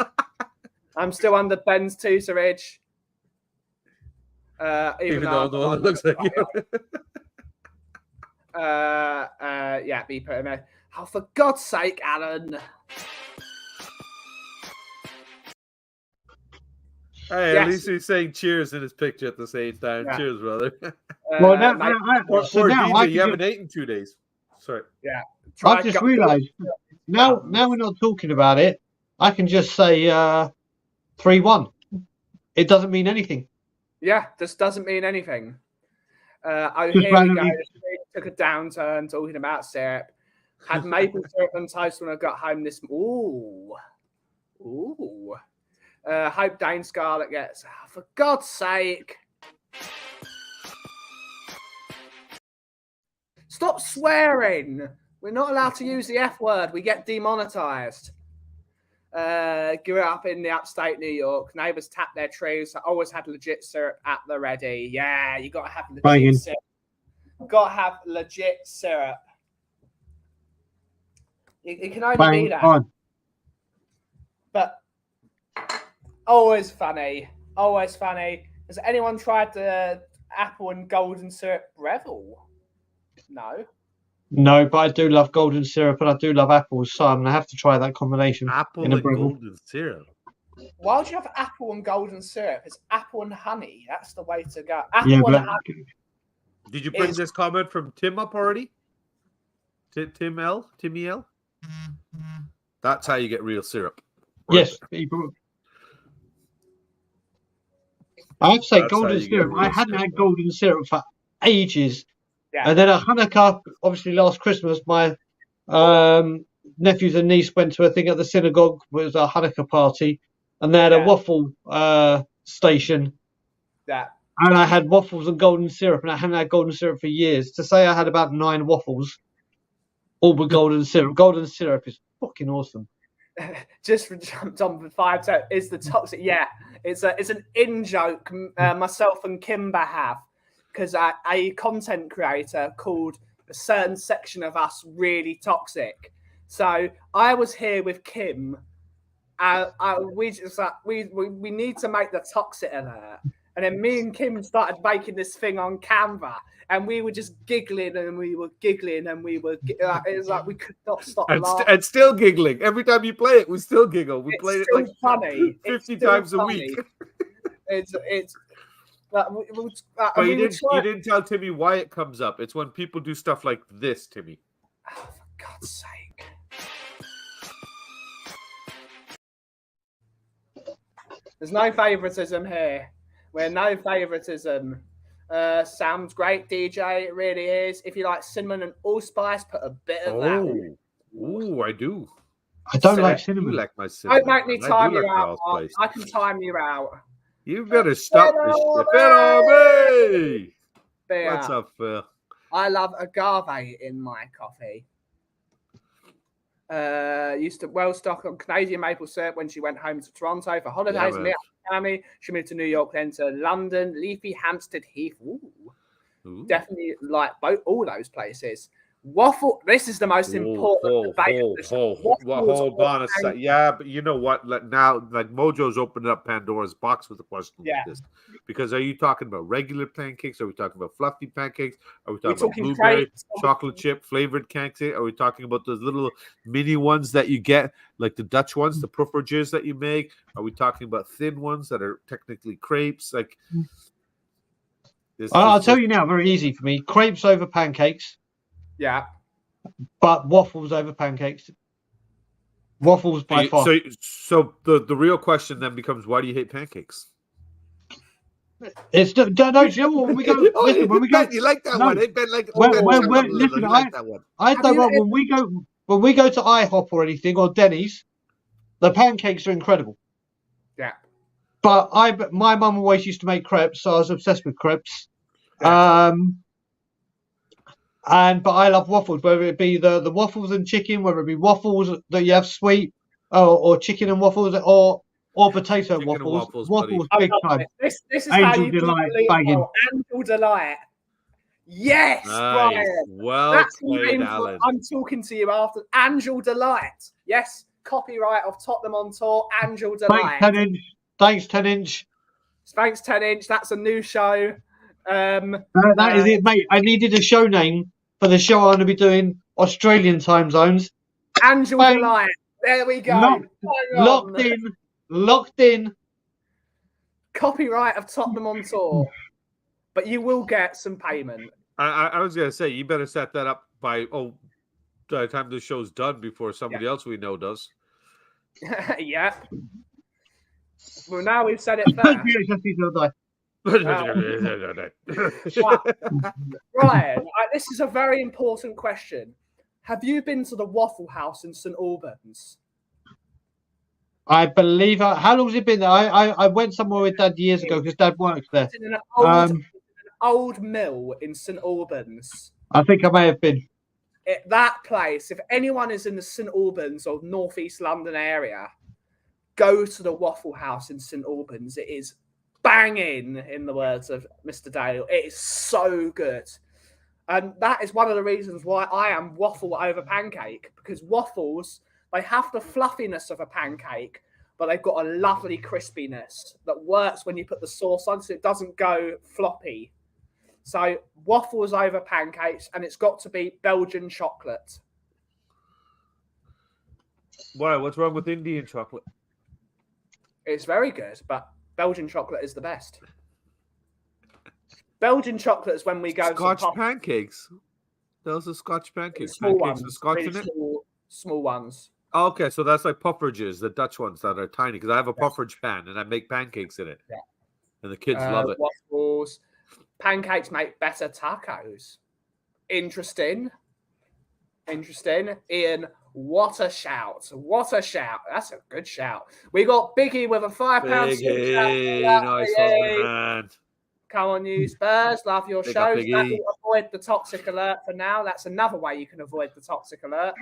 I'm still under Ben's tutorage. Even though the one that looks like you. Be put him in. Oh, for God's sake, Alan. Hey, at least he's saying cheers in his picture at the same time. Yeah. Cheers, brother. Well, now, DJ, you haven't eaten 2 days. Sorry. Yeah. I've just realised. Now we're not talking about it. I can just say 3-1. It doesn't mean anything. Yeah, this doesn't mean anything. Here we go. Took a downturn talking about syrup. Had maple syrup and toast when I got home this. Ooh. Hope Dane Scarlett gets. Oh, for God's sake. Stop swearing. We're not allowed to use the F word. We get demonetized. Grew up in the upstate New York. Neighbors tapped their trees. I always had legit syrup at the ready. Yeah, you got to have legit syrup. Got to have legit syrup. It can only be that. But always funny. Has anyone tried the apple and golden syrup Breville? No, but I do love golden syrup and I do love apples, so I'm going to have to try that combination. Apple and golden syrup. Why would you have apple and golden syrup? It's apple and honey. That's the way to go. Apple and honey. Did you bring this comment from Tim up already? Timmy L? That's how you get real syrup. Right. Yes. I have to say, golden syrup. I hadn't had golden syrup for ages. Yeah. And then at Hanukkah, obviously last Christmas, my nephews and niece went to a thing at the synagogue. It was a Hanukkah party. And they had a waffle station. Yeah. And I had waffles and golden syrup. And I hadn't had golden syrup for years. To say I had about 9 waffles, all with golden syrup. Golden syrup is fucking awesome. Just for jumped on for 5 seconds, is the toxic? Yeah, it's an in joke myself and Kimber have, because a content creator called a certain section of us really toxic. So I was here with Kim. We need to make the toxic alert, and then me and Kim started making this thing on Canva. And we were just giggling, and we were giggling, and it was like we could not stop laughing. And still giggling. Every time you play it, we still giggle. We played it like funny. 50 times a week. But you didn't tell Timmy why it comes up. It's when people do stuff like this, Timmy. Oh, for God's sake. There's no favoritism here. We're no favoritism. Sounds great, DJ. It really is. If you like cinnamon and allspice, put a bit of that. Oh, I do. I don't like cinnamon. You like my cinnamon. Don't make me time you out. I can time you out. You better stop this shit. What's up, Phil? I love agave in my coffee. Used to well stock on Canadian maple syrup when she went home to Toronto for holidays. Academy. She moved to New York, then to London, Leafy, Hampstead Heath. Definitely like all those places. Waffle. This is the most important debate. Hold on a sec. Yeah, but you know what? Now, Mojo's opened up Pandora's box with a question like this. Because are you talking about regular pancakes? Are we talking about fluffy pancakes? Are we talking about blueberry, chocolate chip flavored pancakes? Are we talking about those little mini ones that you get, like the Dutch ones, the puffertjes that you make? Are we talking about thin ones that are technically crepes? Like, I'll tell you now, very easy for me. Crepes over pancakes. Yeah. But waffles over pancakes. Waffles by far. So the real question then becomes, why do you hate pancakes? It's no, you know when we go. Listen, when we go, you like that one? Ben, listen, like that one. I don't know when we go to IHOP or anything or Denny's, the pancakes are incredible. Yeah. But my mum always used to make crepes, so I was obsessed with crepes. Yeah. But I love waffles, whether it be the waffles and chicken, whether it be waffles that you have sweet, or chicken and waffles, or potato waffles. Waffles big time. This is Angel how you Delight banging. Angel Delight. Yes, nice. Brian. Well played, Alan. I'm talking to you after Angel Delight. Yes, copyright of Tottenham on Tour. Angel Delight. Thanks, 10-inch. Thanks, 10-inch. That's a new show. That is it, mate. I needed a show name for the show I'm going to be doing. Australian time zones. Angel Delight. There we go. Locked in. Copyright of Tottenham on Tour. But you will get some payment. I was going to say, you better set that up by the time the show's done before somebody else we know does. Yeah. Well, now we've said it first. Brian, this is a very important question. Have you been to the Waffle House in St Albans? I believe. How long has it been there? I went somewhere with Dad years ago because Dad works there. It's in an old mill in St Albans. I think I may have been. That place, if anyone is in the St Albans or North East London area, go to the Waffle House in St Albans. It is banging, in the words of Mr. Dale. It is so good. And that is one of the reasons why I am waffle over pancake, because waffles, they have the fluffiness of a pancake, but they've got a lovely crispiness that works when you put the sauce on, so it doesn't go floppy. So waffles over pancakes, and it's got to be Belgian chocolate. Why? What's wrong with Indian chocolate? It's very good, but Belgian chocolate is the best. Belgian chocolate is when we go Scotch pancakes. Those are Scotch pancakes. Small pancakes ones, with Scotch really in it? Small ones. Oh, okay, so that's like puffertjes, the Dutch ones that are tiny, because I have a pufferage pan and I make pancakes in it. Yeah. And the kids love it. Waffles. Pancakes make better tacos. Interesting. Ian, what a shout. What a shout. That's a good shout. We got Biggie with a £5 Biggie, nice one, man. Come on, you Spurs. Love your shows. Avoid the toxic alert for now. That's another way you can avoid the toxic alert.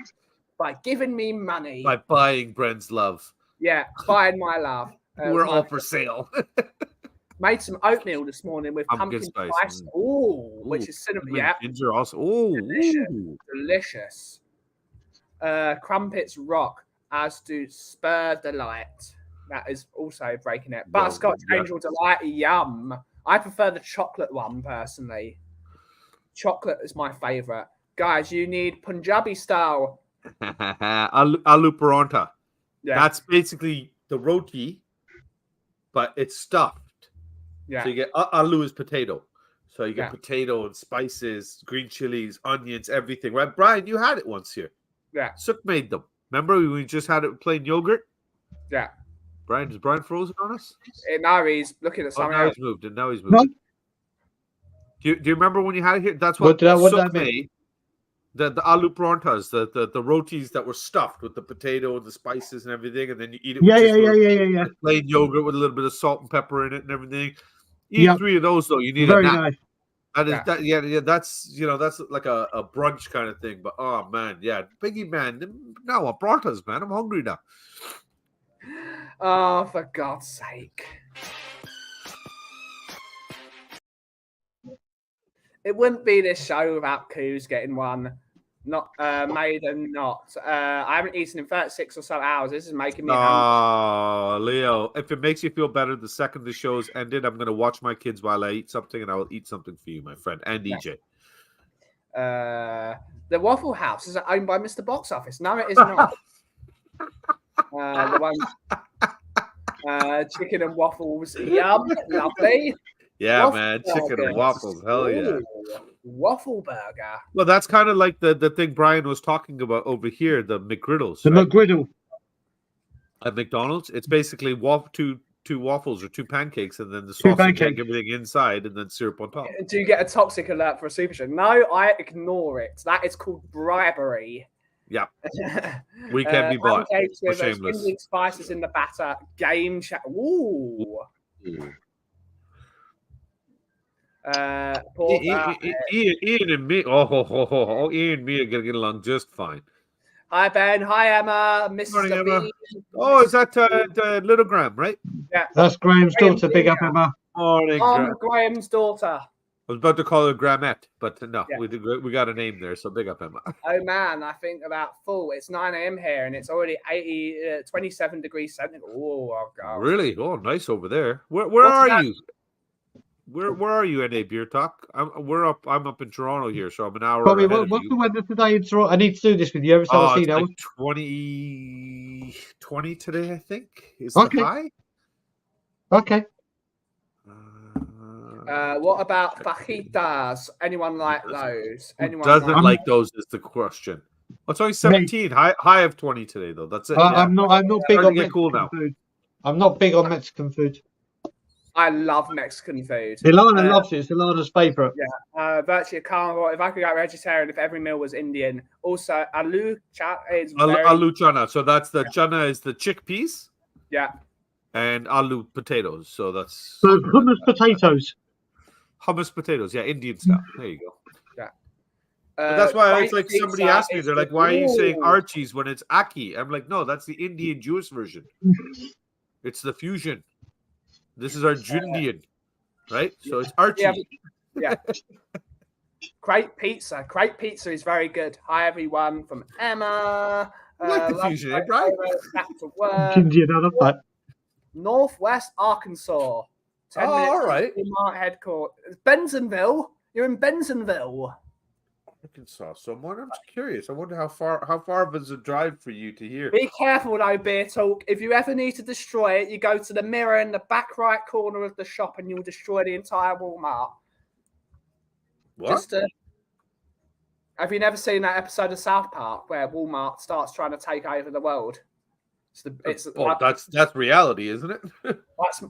By giving me money. By buying Brent's love. Yeah, buying my love. We're all for sale. Made some oatmeal this morning with pumpkin spice. Which is cinnamon. Yeah. Ginger also. Delicious. Crumpets rock, as do Spur Delight. That is also breaking it. Butterscotch Angel Delight, yum. I prefer the chocolate one personally. Chocolate is my favorite. Guys, you need Punjabi style. Aloo paratha. Yeah. That's basically the roti, but it's stuffed. Yeah. So you get aloo is potato. So you get potato and spices, green chilies, onions, everything. Right, Brian, you had it once here. Yeah. Sook made them. Remember we just had it with plain yogurt? Yeah. Is Brian frozen on us? Now he's looking at something else. Now he's moved. Do you remember when you had it here? That's what Sook made. The aloo parathas, the rotis that were stuffed with the potato and the spices and everything, and then you eat it with plain yogurt with a little bit of salt and pepper in it and everything. Eat 3 of those though. You need a nap. Nice. That's like a brunch kind of thing. But oh man, Biggie man, now I brought us, man. I'm hungry now. Oh, for God's sake! It wouldn't be this show without Coos getting one. Not made and not. I haven't eaten in 36 or so hours. This is making me hungry. Oh, Leo, if it makes you feel better, the second the show's ended, I'm going to watch my kids while I eat something, and I will eat something for you, my friend, and EJ. The Waffle House is owned by Mr. Box Office. No, it is not. The one chicken and waffles. Yum, lovely. Yeah, Waffle man, chicken burgers. and waffles. Hell yeah. Ooh, waffle burger. Well, that's kind of like the thing Brian was talking about over here, the McGriddles. The right? McGriddle. At McDonald's, it's basically two waffles or two pancakes, and then the sausage, egg, everything inside, and then syrup on top. Do you get a toxic alert for a super show? No, I ignore it. That is called bribery. Yeah, we can be bought. Pancakes with shameless. Indian spices in the batter. Game chat. Ooh. Ian and me. Ian and me are gonna get along just fine. Hi Ben. Hi Emma. Mr. Morning, Emma. B. Oh, is that the little Graham, right? Yeah. That's Graham's daughter. Big up, Emma. Morning, Graham. Graham's daughter. I was about to call her Grammette, but no, Yeah. we got a name there, so big up, Emma. Oh man, I think about full. It's 9 a.m. here, and it's already 27 degrees centigrade. Oh god. Really? Oh, nice over there. Where are you? Where are you, NA Beer Talk? I'm up in Toronto here, so I'm an hour. Bobby, ahead of what's you. the weather today in Toronto? I need to do this with you every time I see it's that. like 20 today, I think. Is Okay. the high? Okay. What about fajitas? Anyone like those? Who Anyone doesn't like like those is the question. Oh, it's only 17. High of 20 today, though. That's it. I'm not big Starting on to get Mexican cool now. food. I'm not big on Mexican food. I love Mexican food. Ilana loves it. It's Ilana's favourite. Yeah, virtually a carnivore. If I could go vegetarian, if every meal was Indian. Also, aloo chat is very... Aloo chana. So that's the chana is the chickpeas. Yeah. And aloo potatoes. So that's... So hummus potatoes. Hummus potatoes. Yeah, Indian style. There you go. Yeah. But that's why it's like pizza somebody asked me, is they're like, the- why are you saying Ooh. Archie's when it's Aki? I'm like, no, that's the Indian Jewish version. It's the fusion. This is our Jundian, right? So it's Archie. Yeah. Great pizza. Great pizza is very good. Hi, everyone, from Emma. I like the fusion, eh, Brian? Back to work. Indian, I love that. Northwest Arkansas. 10 minutes all right. from Walmart headquarters. Bensenville. You're in Bensenville. Arkansas. Someone, I'm just curious. I wonder how far was a drive for you to here? Be careful though, Beer Talk. If you ever need to destroy it, you go to the mirror in the back right corner of the shop and you'll destroy the entire Walmart. What? Have you never seen that episode of South Park where Walmart starts trying to take over the world? That's reality, isn't it?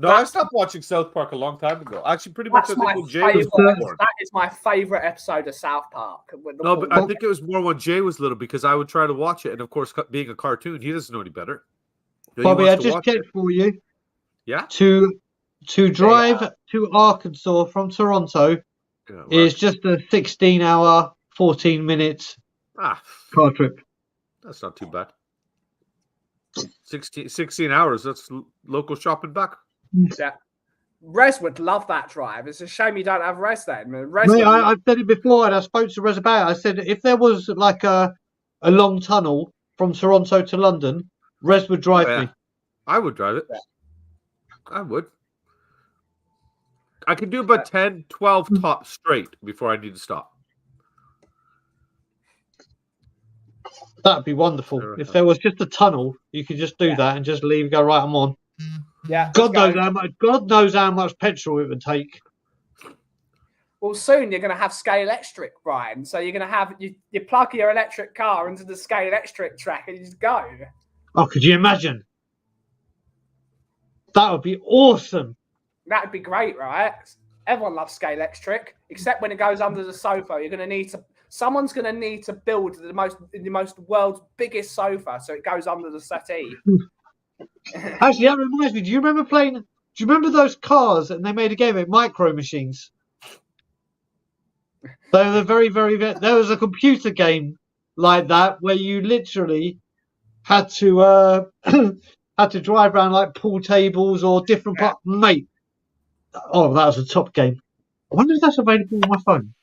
I stopped watching South Park a long time ago. Actually, pretty much I think when Jay was born. That is my favorite episode of South Park. No, but I think it was more when Jay was little because I would try to watch it, and of course, being a cartoon, he doesn't know any better. Bobby, I just checked for you. Yeah. To drive to Arkansas from Toronto is just a 16-hour, 14 minutes car trip. That's not too bad. 16 hours. That's local shopping back. Yeah. Rez would love that drive. It's a shame you don't have Rez then. I've said it before, and I spoke to Rez about it. I said if there was like a long tunnel from Toronto to London, Rez would drive me. I would drive it. Yeah. I would. I could do about 10, 12 tops straight before I need to stop. That'd be wonderful. If there was just a tunnel, you could just do that and just leave and go, right, I'm on. Yeah. God knows how much petrol it would take. Well, soon you're going to have Scale Electric, Brian. So you're going to have, you plug your electric car into the Scale Electric track and you just go. Oh, could you imagine? That would be awesome. That'd be great, right? Everyone loves Scale Electric, except when it goes under the sofa. You're going to need to... Someone's going to need to build the most world's biggest sofa so it goes under the settee. Actually, that reminds me. Do you remember those cars and they made a game of Micro Machines? They were very, very... There was a computer game like that where you literally had to had to drive around like pool tables or different parts. Mate, oh, that was a top game. I wonder if that's available on my phone.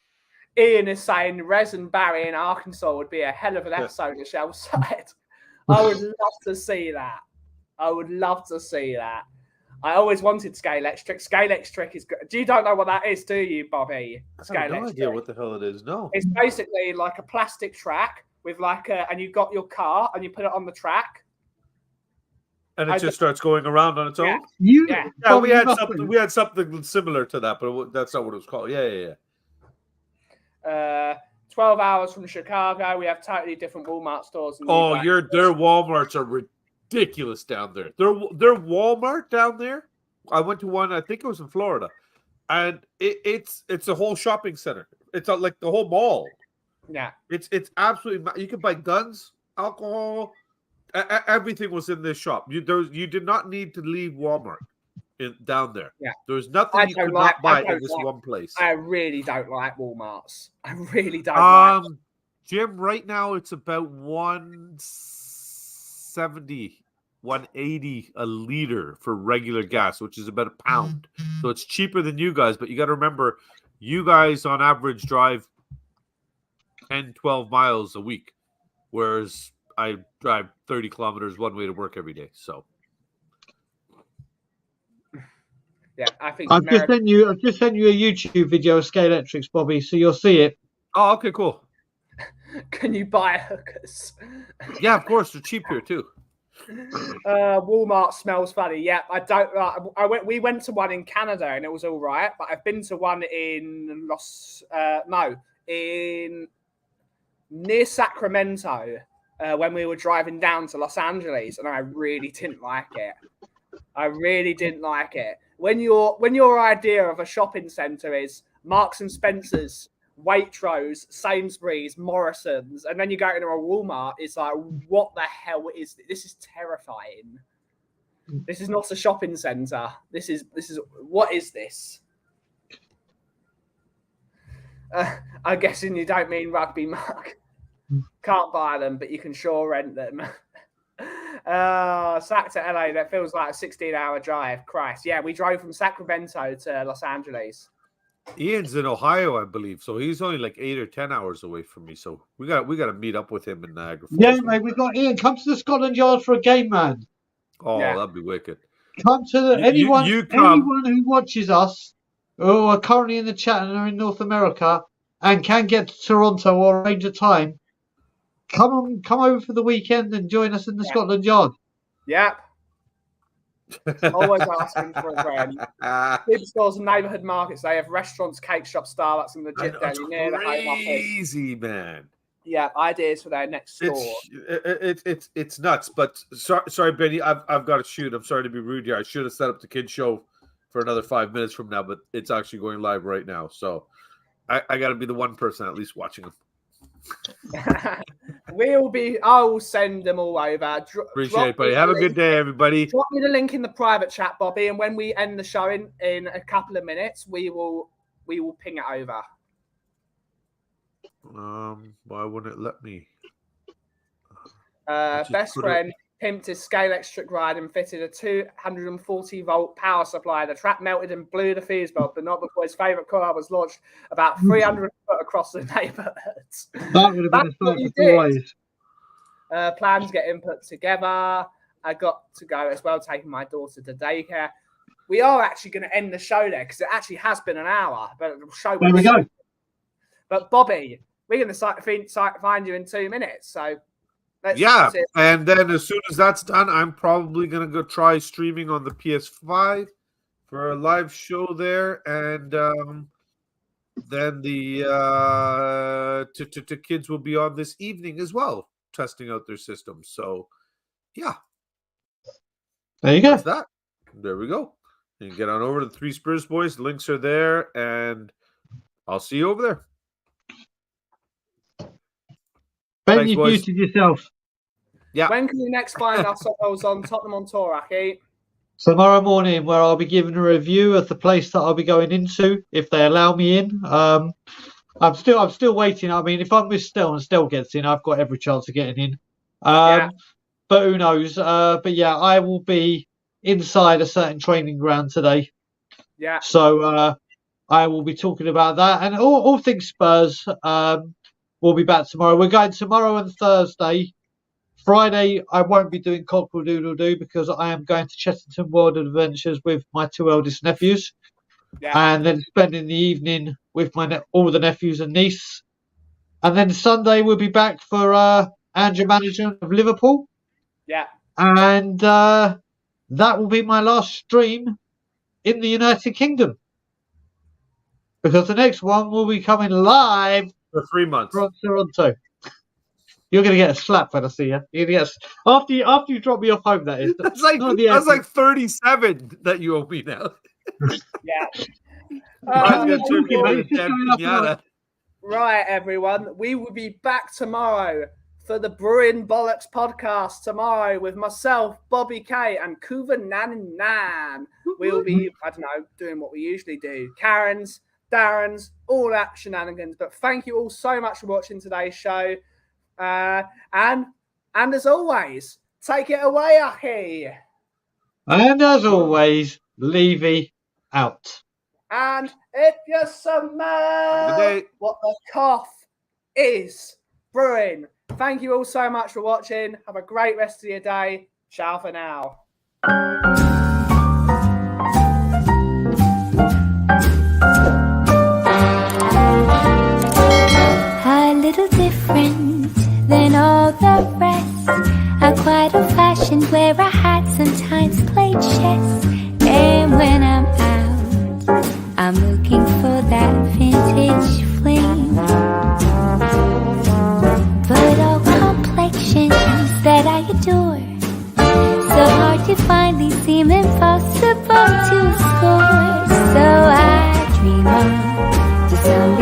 Ian is saying Rez and Barry in Arkansas would be a hell of an episode of Shell Side. I would love to see that. I would love to see that. I always wanted Scale Electric. Scale Electric is good. You don't know what that is, do you, Bobby? I have no idea what the hell it is. No. It's basically like a plastic track with like and you've got your car and you put it on the track. And it just starts going around on its own? Yeah. We had something similar to that, but that's not what it was called. Yeah. 12 hours from Chicago, we have totally different Walmart stores. Their Walmarts are ridiculous down there. Their Walmart down there, I went to one, I think it was in Florida, and it's a whole shopping center. It's like the whole mall. Yeah. It's absolutely, you can buy guns, alcohol, everything was in this shop. You did not need to leave Walmart down there. Yeah. There's nothing you could not buy in this one place. I really don't like Walmarts. I really don't like them. Jim, right now it's about 170, 180 a liter for regular gas, which is about a pound. So it's cheaper than you guys, but you got to remember, you guys on average drive 10, 12 miles a week, whereas I drive 30 kilometers one way to work every day. So yeah, I think I've just sent you a YouTube video of Scale Electrics, Bobby, so you'll see it. Oh, okay, cool. Can you buy hookers? Yeah, of course, they're cheap here too. Walmart smells funny. Yeah, I don't. We went to one in Canada and it was all right, but I've been to one in near Sacramento when we were driving down to Los Angeles, and I really didn't like it. When your idea of a shopping center is Marks and Spencer's, Waitrose, Sainsbury's, Morrison's, and then you go into a Walmart, it's like, what the hell is this? This is terrifying. This is not a shopping center. This is what is this? I'm guessing you don't mean rugby, Mark. Can't buy them, but you can sure rent them. Sac to LA, that feels like a 16-hour drive. Christ. Yeah, we drove from Sacramento to Los Angeles. Ian's in Ohio, I believe, so he's only like 8 or 10 hours away from me. So we got to meet up with him in Niagara Falls. Yeah, mate, we got Ian. Come to the Scotland Yard for a game, man. Oh, yeah. That'd be wicked. Come to anyone who watches us, who are currently in the chat and are in North America and can get to Toronto or arrange a time. Come over for the weekend and join us in the Scotland Yard. Yep. Always asking for a friend. Big stores and neighbourhood markets. They have restaurants, cake shops, Starbucks, and legit deli near the home office. Crazy, man. Yeah, ideas for their next store. It's nuts. But sorry, Benny, I've got to shoot. I'm sorry to be rude here. I should have set up the kids show for another 5 minutes from now, but it's actually going live right now. So I got to be the one person at least watching them. I'll send them all over. Appreciate it, buddy. Have a good day, everybody. Drop me the link in the private chat, Bobby, and when we end the show in a couple of minutes, we will ping it over. Why wouldn't it let me? Best friend pimped his Scale Electric ride and fitted a 240-volt power supply. The track melted and blew the fuse box, but not before his favourite car was launched about 300 foot across the neighbourhoods. That would have been a plans getting put together. I got to go as well, taking my daughter to daycare. We are actually going to end the show there because it actually has been an hour. But the show. There we go. But Bobby, we're going to find you in 2 minutes. So. And then as soon as that's done, I'm probably going to go try streaming on the PS5 for a live show there. And then the kids will be on this evening as well, testing out their systems. So, yeah. There you go. That's that. There we go. You can get on over to the Three Spurs Boys. The links are there, and I'll see you over there. Ben, you muted yourself. Yeah. When can you next find us on TottenhamOnTour, Aki? Tomorrow morning, where I'll be giving a review of the place that I'll be going into, if they allow me in. I'm still waiting. I mean, if I'm with Stell and Stell gets in, I've got every chance of getting in. but who knows? But yeah, I will be inside a certain training ground today. Yeah. So I will be talking about that and all things Spurs. We'll be back tomorrow. We're going tomorrow and Thursday. Friday, I won't be doing Cockerel Doodle Doo because I am going to Chessington World Adventures with my 2 eldest nephews. Yeah. And then spending the evening with all the nephews and niece. And then Sunday, we'll be back for Andrew Management of Liverpool. Yeah. And that will be my last stream in the United Kingdom. Because the next one will be coming live for 3 months from Toronto. You're going to get a slap when I see you. You're gonna get after you drop me off home, that is. That's like 37 that you owe me now. Yeah. Right, everyone. We will be back tomorrow for the Brewing Bollocks podcast tomorrow with myself, Bobby K, and Kuva Nan Nan. We'll be, I don't know, doing what we usually do. Karen's, Darren's, all that shenanigans. But thank you all so much for watching today's show. And as always, take it away, Aki. And as always, Levy out. And if you smell what the cough is brewing, thank you all so much for watching. Have a great rest of your day. Ciao for now. A little different than all the rest. I'm quite old-fashioned where I had sometimes played chess. And when I'm out, I'm looking for that vintage fling. But all complexions that I adore, so hard to find, these seem impossible to score. So I dream on to some